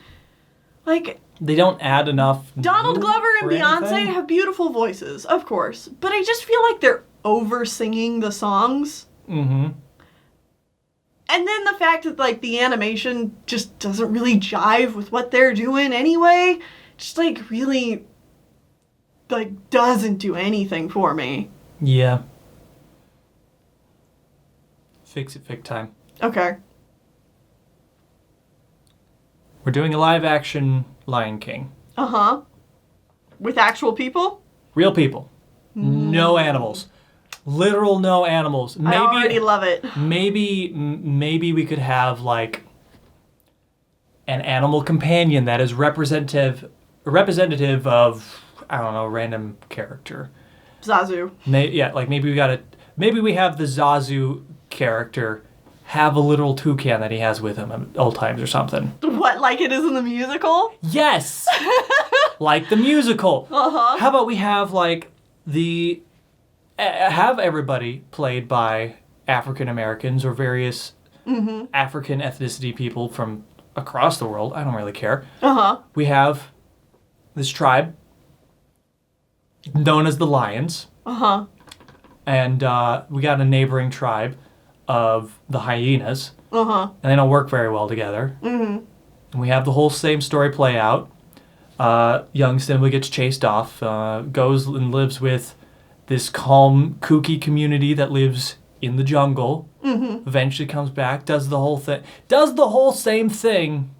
like, they don't add enough. Donald Glover and Beyonce have beautiful voices, of course, but I just feel like they're over singing the songs. Mm-hmm. And then the fact that, like, the animation just doesn't really jive with what they're doing anyway, just, like, really, like, doesn't do anything for me. Yeah. Fix it, fic time. Okay. We're doing a live-action Lion King. Uh-huh. With actual people? Real people. No animals. Literal no animals. Maybe, I already love it. Maybe we could have like an animal companion that is representative of, I don't know, a random character. Zazu. Maybe we have the Zazu character have a literal toucan that he has with him at all times or something. What, like it is in the musical? Yes! Like the musical. Uh-huh. How about we have, like, have everybody played by African Americans or various African ethnicity people from across the world. I don't really care. Uh-huh. We have this tribe known as the Lions. Uh-huh. And we got a neighboring tribe of the Hyenas. Uh-huh. And they don't work very well together. Mm-hmm. And we have the whole same story play out. Young Simba gets chased off, goes and lives with this calm, kooky community that lives in the jungle. Mm-hmm. Eventually comes back, does the whole same thing.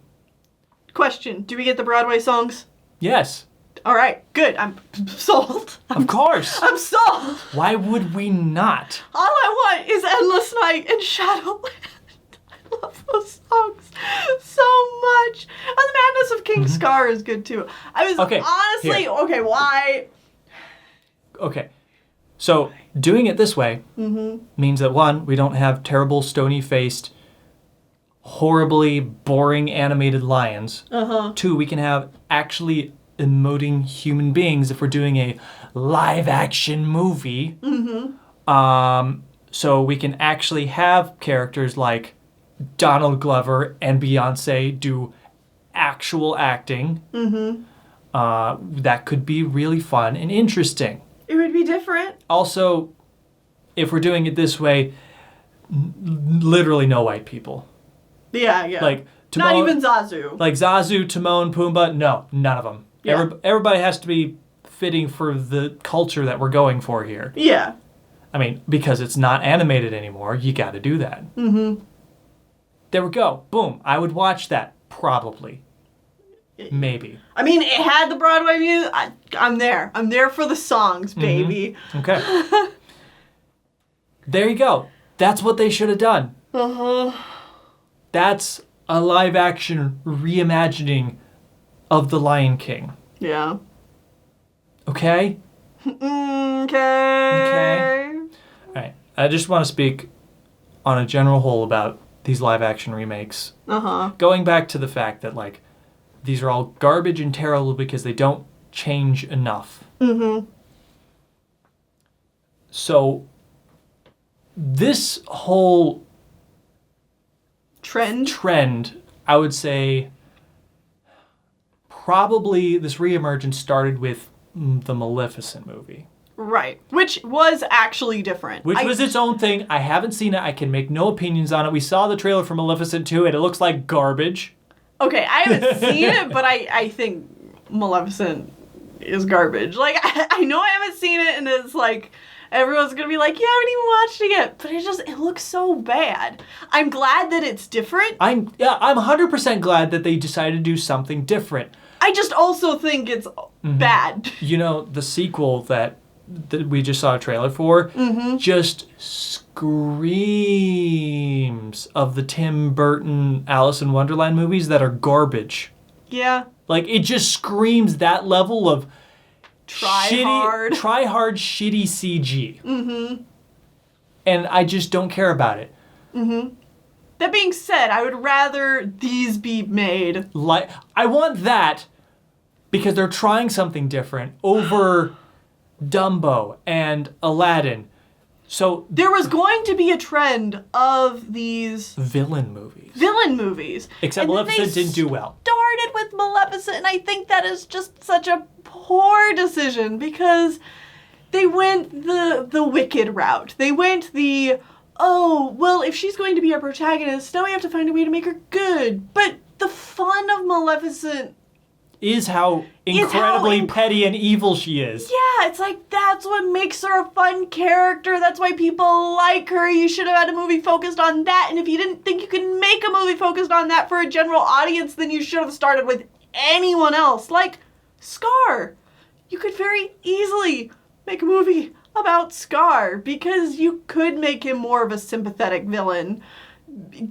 Question, do we get the Broadway songs? Yes. All right, good. I'm sold. Of course. I'm sold. Why would we not? All I want is Endless Night and Shadowland. I love those songs so much. And the Madness of King Scar is good too. I was honestly, okay, why? Okay. So, doing it this way means that, one, we don't have terrible, stony-faced, horribly boring animated lions. Uh-huh. Two, we can have actually emoting human beings if we're doing a live-action movie. Mm-hmm. So we can actually have characters like Donald Glover and Beyonce do actual acting. Mm-hmm. That could be really fun and interesting. It would be different. Also, if we're doing it this way, literally no white people. Yeah, yeah. Like Not even Zazu. Like Zazu, Timon, Pumbaa, no, none of them. Yeah. Everybody has to be fitting for the culture that we're going for here. Yeah. I mean, because it's not animated anymore, you got to do that. Mm-hmm. There we go. Boom. I would watch that, probably. Maybe. I mean, it had the Broadway music. I'm there. I'm there for the songs, baby. Okay. There you go. That's what they should have done. Uh-huh. That's a live-action reimagining of The Lion King. Yeah. Okay? Okay. All right. I just want to speak on a general whole about these live-action remakes. Uh-huh. Going back to the fact that, like, these are all garbage and terrible because they don't change enough. Mm-hmm. So, this whole trend, I would say, probably this reemergence started with the Maleficent movie. Right. Which was actually different. Which was its own thing. I haven't seen it. I can make no opinions on it. We saw the trailer for Maleficent 2, and it looks like garbage. Okay, I haven't seen it, but I think Maleficent is garbage. Like, I know I haven't seen it, and it's like, everyone's gonna be like, yeah, I haven't even watched it yet. But it looks so bad. I'm glad that it's different. I'm 100% glad that they decided to do something different. I just also think it's bad. You know, the sequel that we just saw a trailer for just screams of the Tim Burton Alice in Wonderland movies that are garbage. Yeah. Like, it just screams that level of try hard, shitty CG. Mm-hmm. And I just don't care about it. Mm-hmm. That being said, I would rather these be made. Like, I want that because they're trying something different over Dumbo and Aladdin. So there was going to be a trend of these villain movies. And Except Maleficent didn't do well. Started with Maleficent, and I think that is just such a poor decision because they went the wicked route. They went if she's going to be our protagonist, now we have to find a way to make her good. But the fun of Maleficent is how incredibly petty and evil she is. Yeah, it's like, that's what makes her a fun character. That's why people like her. You should have had a movie focused on that. And if you didn't think you could make a movie focused on that for a general audience, then you should have started with anyone else. Like Scar. You could very easily make a movie about Scar because you could make him more of a sympathetic villain,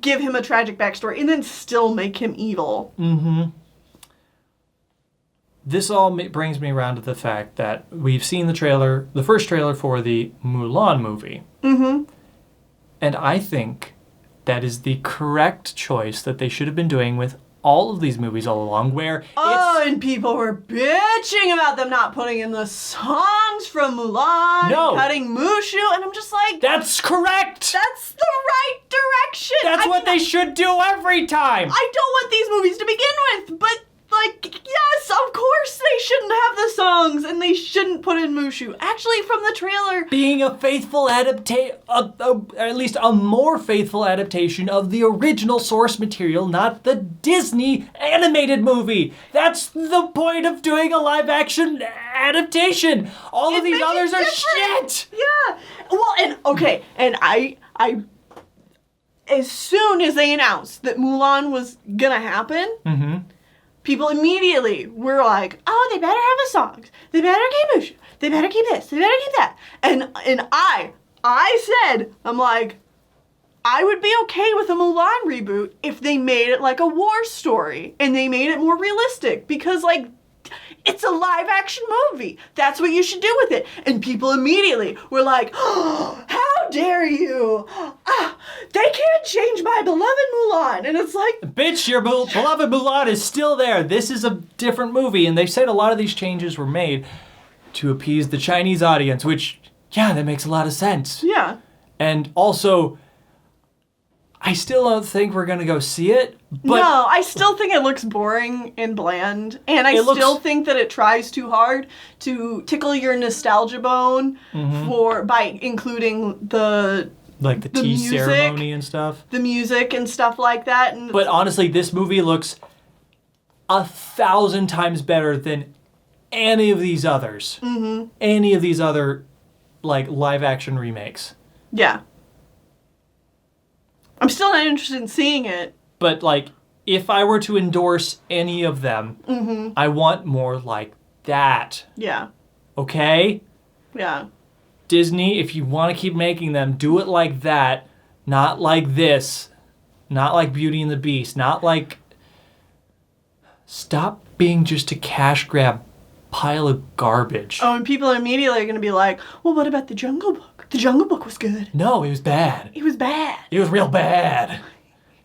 give him a tragic backstory, and then still make him evil. Mm-hmm. This all brings me around to the fact that we've seen the first trailer for the Mulan movie. Mm-hmm. And I think, That is the correct choice that they should have been doing with all of these movies all along, where and people were bitching about them not putting in the songs from Mulan and cutting Mushu, and I'm just like... That's correct! That's the right direction! That's what they should do every time! I don't want these movies to begin with, but, like, yes, of course they shouldn't have the songs, and they shouldn't put in Mushu. Actually, from the trailer... Being a faithful adaptation, at least a more faithful adaptation of the original source material, not the Disney animated movie. That's the point of doing a live-action adaptation. All of these others are shit! Yeah. Well, and I as soon as they announced that Mulan was gonna happen... People immediately were like, oh, they better have the songs. They better keep Mushu. They better keep this. They better keep that. And I said, I'm like, I would be okay with a Mulan reboot if they made it like a war story and they made it more realistic because, like, it's a live-action movie. That's what you should do with it. And people immediately were like, oh, how dare you? They can't change my beloved Mulan. And it's like... Bitch, your beloved Mulan is still there. This is a different movie. And they said a lot of these changes were made to appease the Chinese audience, which, yeah, that makes a lot of sense. Yeah. And also... I still don't think we're going to go see it. But no, I still think it looks boring and bland. And I still think that it tries too hard to tickle your nostalgia bone by including the tea music, ceremony and stuff. The music and stuff like that. But honestly, this movie looks 1,000 times better than any of these others. Any of these other live action remakes. Yeah. I'm still not interested in seeing it. But, if I were to endorse any of them, I want more like that. Yeah. Okay? Yeah. Disney, if you want to keep making them, do it like that. Not like this. Not like Beauty and the Beast. Not like... Stop being just a cash grab pile of garbage. Oh, and people immediately are going to be like, well, what about The Jungle Book? The Jungle Book was good. No, it was bad. It was bad. It was real bad.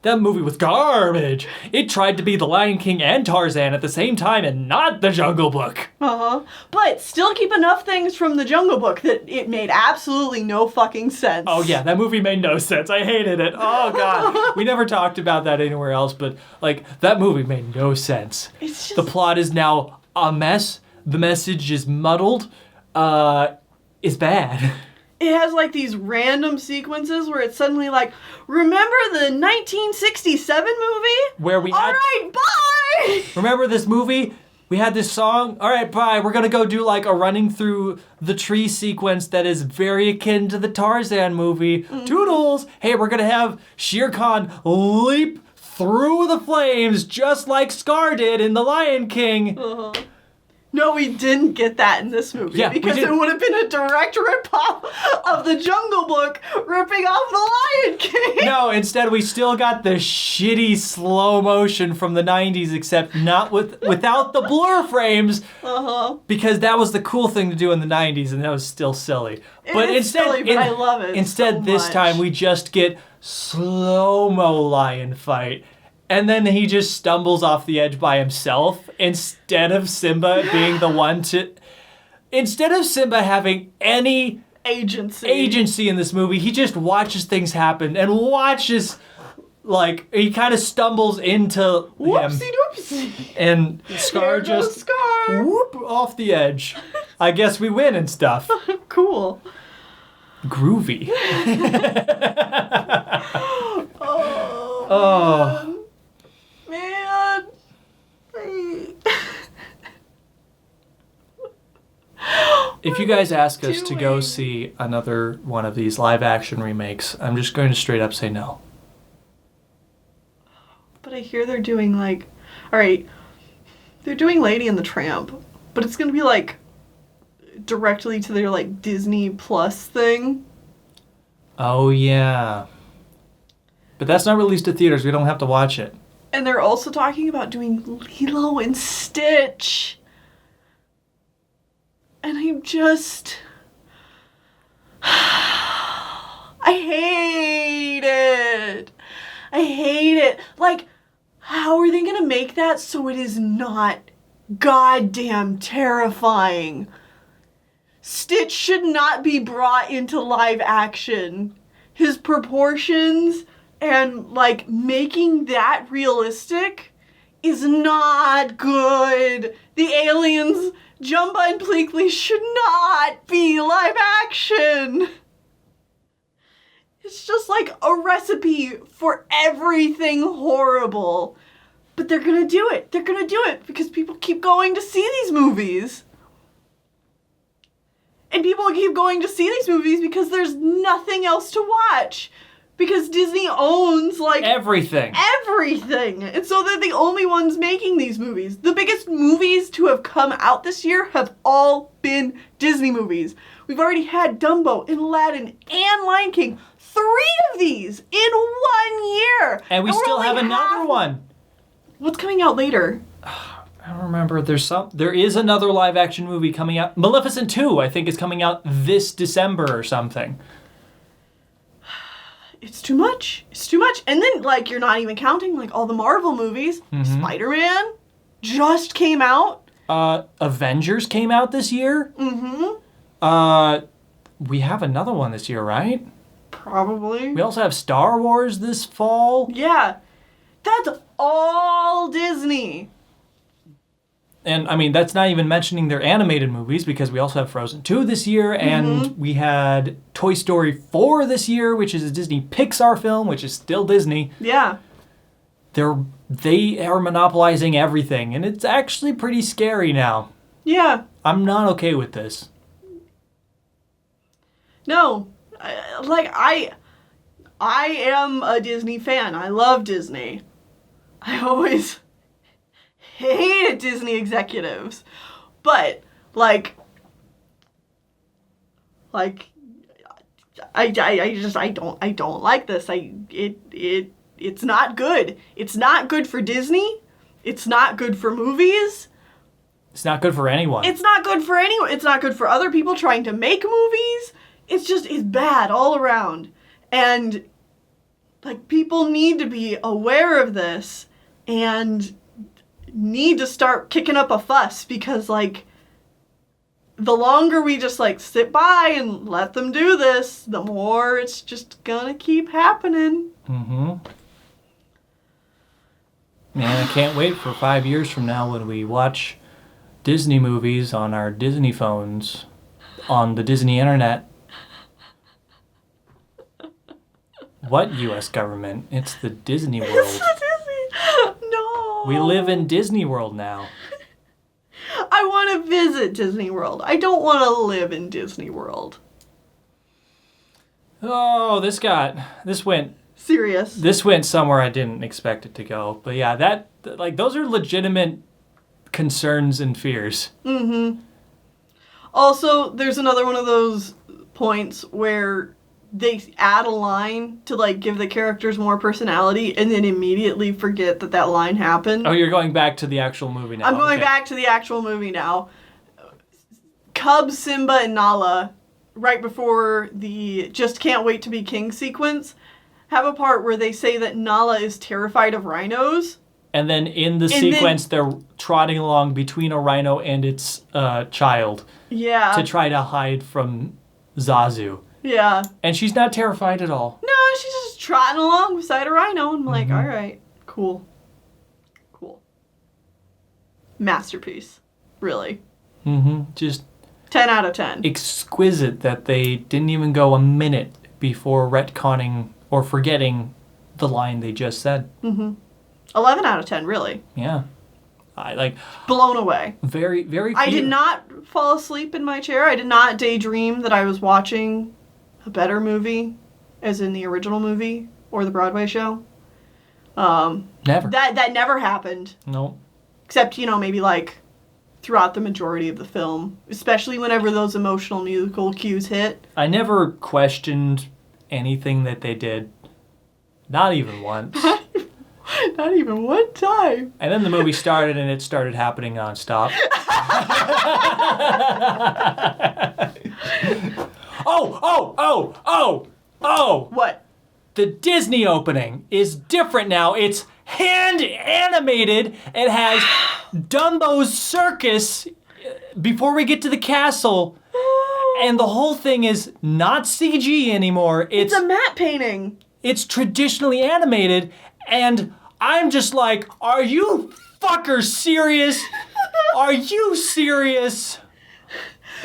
That movie was garbage. It tried to be The Lion King and Tarzan at the same time and not The Jungle Book. But still keep enough things from The Jungle Book that it made absolutely no fucking sense. Oh yeah, that movie made no sense. I hated it. Oh god. We never talked about that anywhere else, but that movie made no sense. It's just... The plot is now a mess. The message is muddled. It's bad. It has these random sequences where it's suddenly remember the 1967 movie? Where we had... Alright, bye! Remember this movie? We had this song? Alright, bye. We're gonna go do a running through the tree sequence that is very akin to the Tarzan movie. Toodles! Hey, we're gonna have Shere Khan leap through the flames just like Scar did in The Lion King. No, we didn't get that in this movie because it would have been a direct rip-off of The Jungle Book ripping off The Lion King. No, instead we still got the shitty slow motion from the 90s, except not without the blur frames. Because that was the cool thing to do in the 90s, and that was still silly. But I love it. Instead, this time we just get slow-mo lion fight. And then he just stumbles off the edge by himself instead of Simba being the one to... Instead of Simba having any agency in this movie, he just watches things happen and watches... he kind of stumbles into Whoopsie-doopsie. And Scar just... Whoop, off the edge. I guess we win and stuff. Cool. Groovy. Oh. Man. If you guys ask us to go see another one of these live action remakes, I'm just going to straight up say no. But I hear they're doing alright, they're doing Lady and the Tramp, but it's going to be directly to their Disney Plus thing. Oh yeah. But that's not released to theaters. We don't have to watch it. And they're also talking about doing Lilo and Stitch. And I'm just... I hate it. I hate it. Like, how are they gonna make that so it is not goddamn terrifying? Stitch should not be brought into live action. His proportions and, like, making that realistic is not good. The aliens, Jumba and Pleakley, should not be live action. It's just like a recipe for everything horrible. But they're gonna do it. They're gonna do it because people keep going to see these movies. And people keep going to see these movies because there's nothing else to watch. Because Disney owns, like... everything. Everything. And so they're the only ones making these movies. The biggest movies to have come out this year have all been Disney movies. We've already had Dumbo and Aladdin and Lion King. 3 of these in 1 year. And we still have another one. What's coming out later? I don't remember. There is another live action movie coming out. Maleficent 2, I think, is coming out this December or something. It's too much. It's too much. And then, like, you're not even counting, like, all the Marvel movies. Mm-hmm. Spider-Man just came out. Avengers came out this year. Mm-hmm. We have another one this year, right? Probably. We also have Star Wars this fall. Yeah. That's all Disney. And, I mean, that's not even mentioning their animated movies, because we also have Frozen 2 this year, and we had Toy Story 4 this year, which is a Disney Pixar film, which is still Disney. Yeah. They are monopolizing everything, and it's actually pretty scary now. Yeah. I'm not okay with this. No. I am a Disney fan. I love Disney. I always... hated Disney executives, but I don't like this. It's not good. It's not good for Disney. It's not good for movies. It's not good for anyone. It's not good for anyone. It's not good for other people trying to make movies. It's bad all around. And, like, people need to be aware of this and need to start kicking up a fuss, because, like, the longer we just, like, sit by and let them do this, the more it's just gonna keep happening. Mm-hmm. Man, I can't wait for 5 years from now when we watch Disney movies on our Disney phones on the Disney internet. What U.S. government? It's the Disney World. It's the Disney... No. We live in Disney World now. I want to visit Disney World. I don't want to live in Disney World. Oh, this went serious. This went somewhere I didn't expect it to go. But yeah, those are legitimate concerns and fears. Mm-hmm. Also, there's another one of those points where they add a line to, like, give the characters more personality and then immediately forget that line happened. Oh, you're going back to the actual movie now. I'm going back to the actual movie now. Cub, Simba, and Nala, right before the just can't wait to be king sequence, have a part where they say that Nala is terrified of rhinos. And then in the sequence, they're trotting along between a rhino and its child. Yeah. To try to hide from Zazu. Yeah. And she's not terrified at all. No, she's just trotting along beside a rhino. And I'm like, all right, cool. Cool. Masterpiece. Really. Mm-hmm. Just 10 out of 10. Exquisite that they didn't even go a minute before retconning or forgetting the line they just said. Mm-hmm. 11 out of 10, really. Yeah. Blown away. Very, very few. I did not fall asleep in my chair. I did not daydream that I was watching a better movie, as in the original movie or the Broadway show. Never. That never happened. No. Except, maybe, like, throughout the majority of the film. Especially whenever those emotional musical cues hit. I never questioned anything that they did. Not even once. Not even one time. And then the movie started and it started happening nonstop. Oh! What? the Disney opening is different now. It's hand animated. It has Dumbo's circus before we get to the castle. And the whole thing is not CG anymore. It's a matte painting. It's traditionally animated. And I'm just like, are you fuckers serious? Are you serious?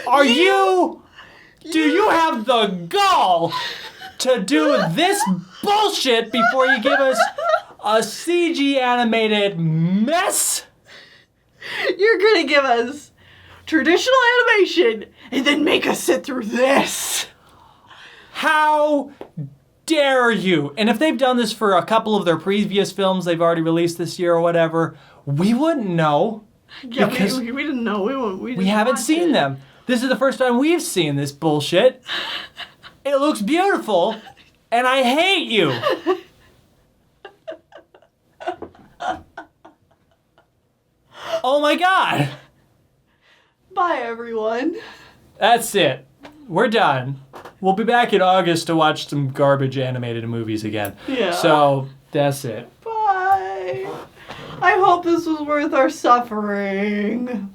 Do you have the gall to do this bullshit before you give us a CG animated mess? You're gonna give us traditional animation and then make us sit through this. How dare you? And if they've done this for a couple of their previous films they've already released this year or whatever, we wouldn't know. Yeah, because we didn't know. We haven't seen them. This is the first time we've seen this bullshit. It looks beautiful, and I hate you. Oh my God. Bye, everyone. That's it. We're done. We'll be back in August to watch some garbage animated movies again. Yeah. So, that's it. Bye. I hope this was worth our suffering.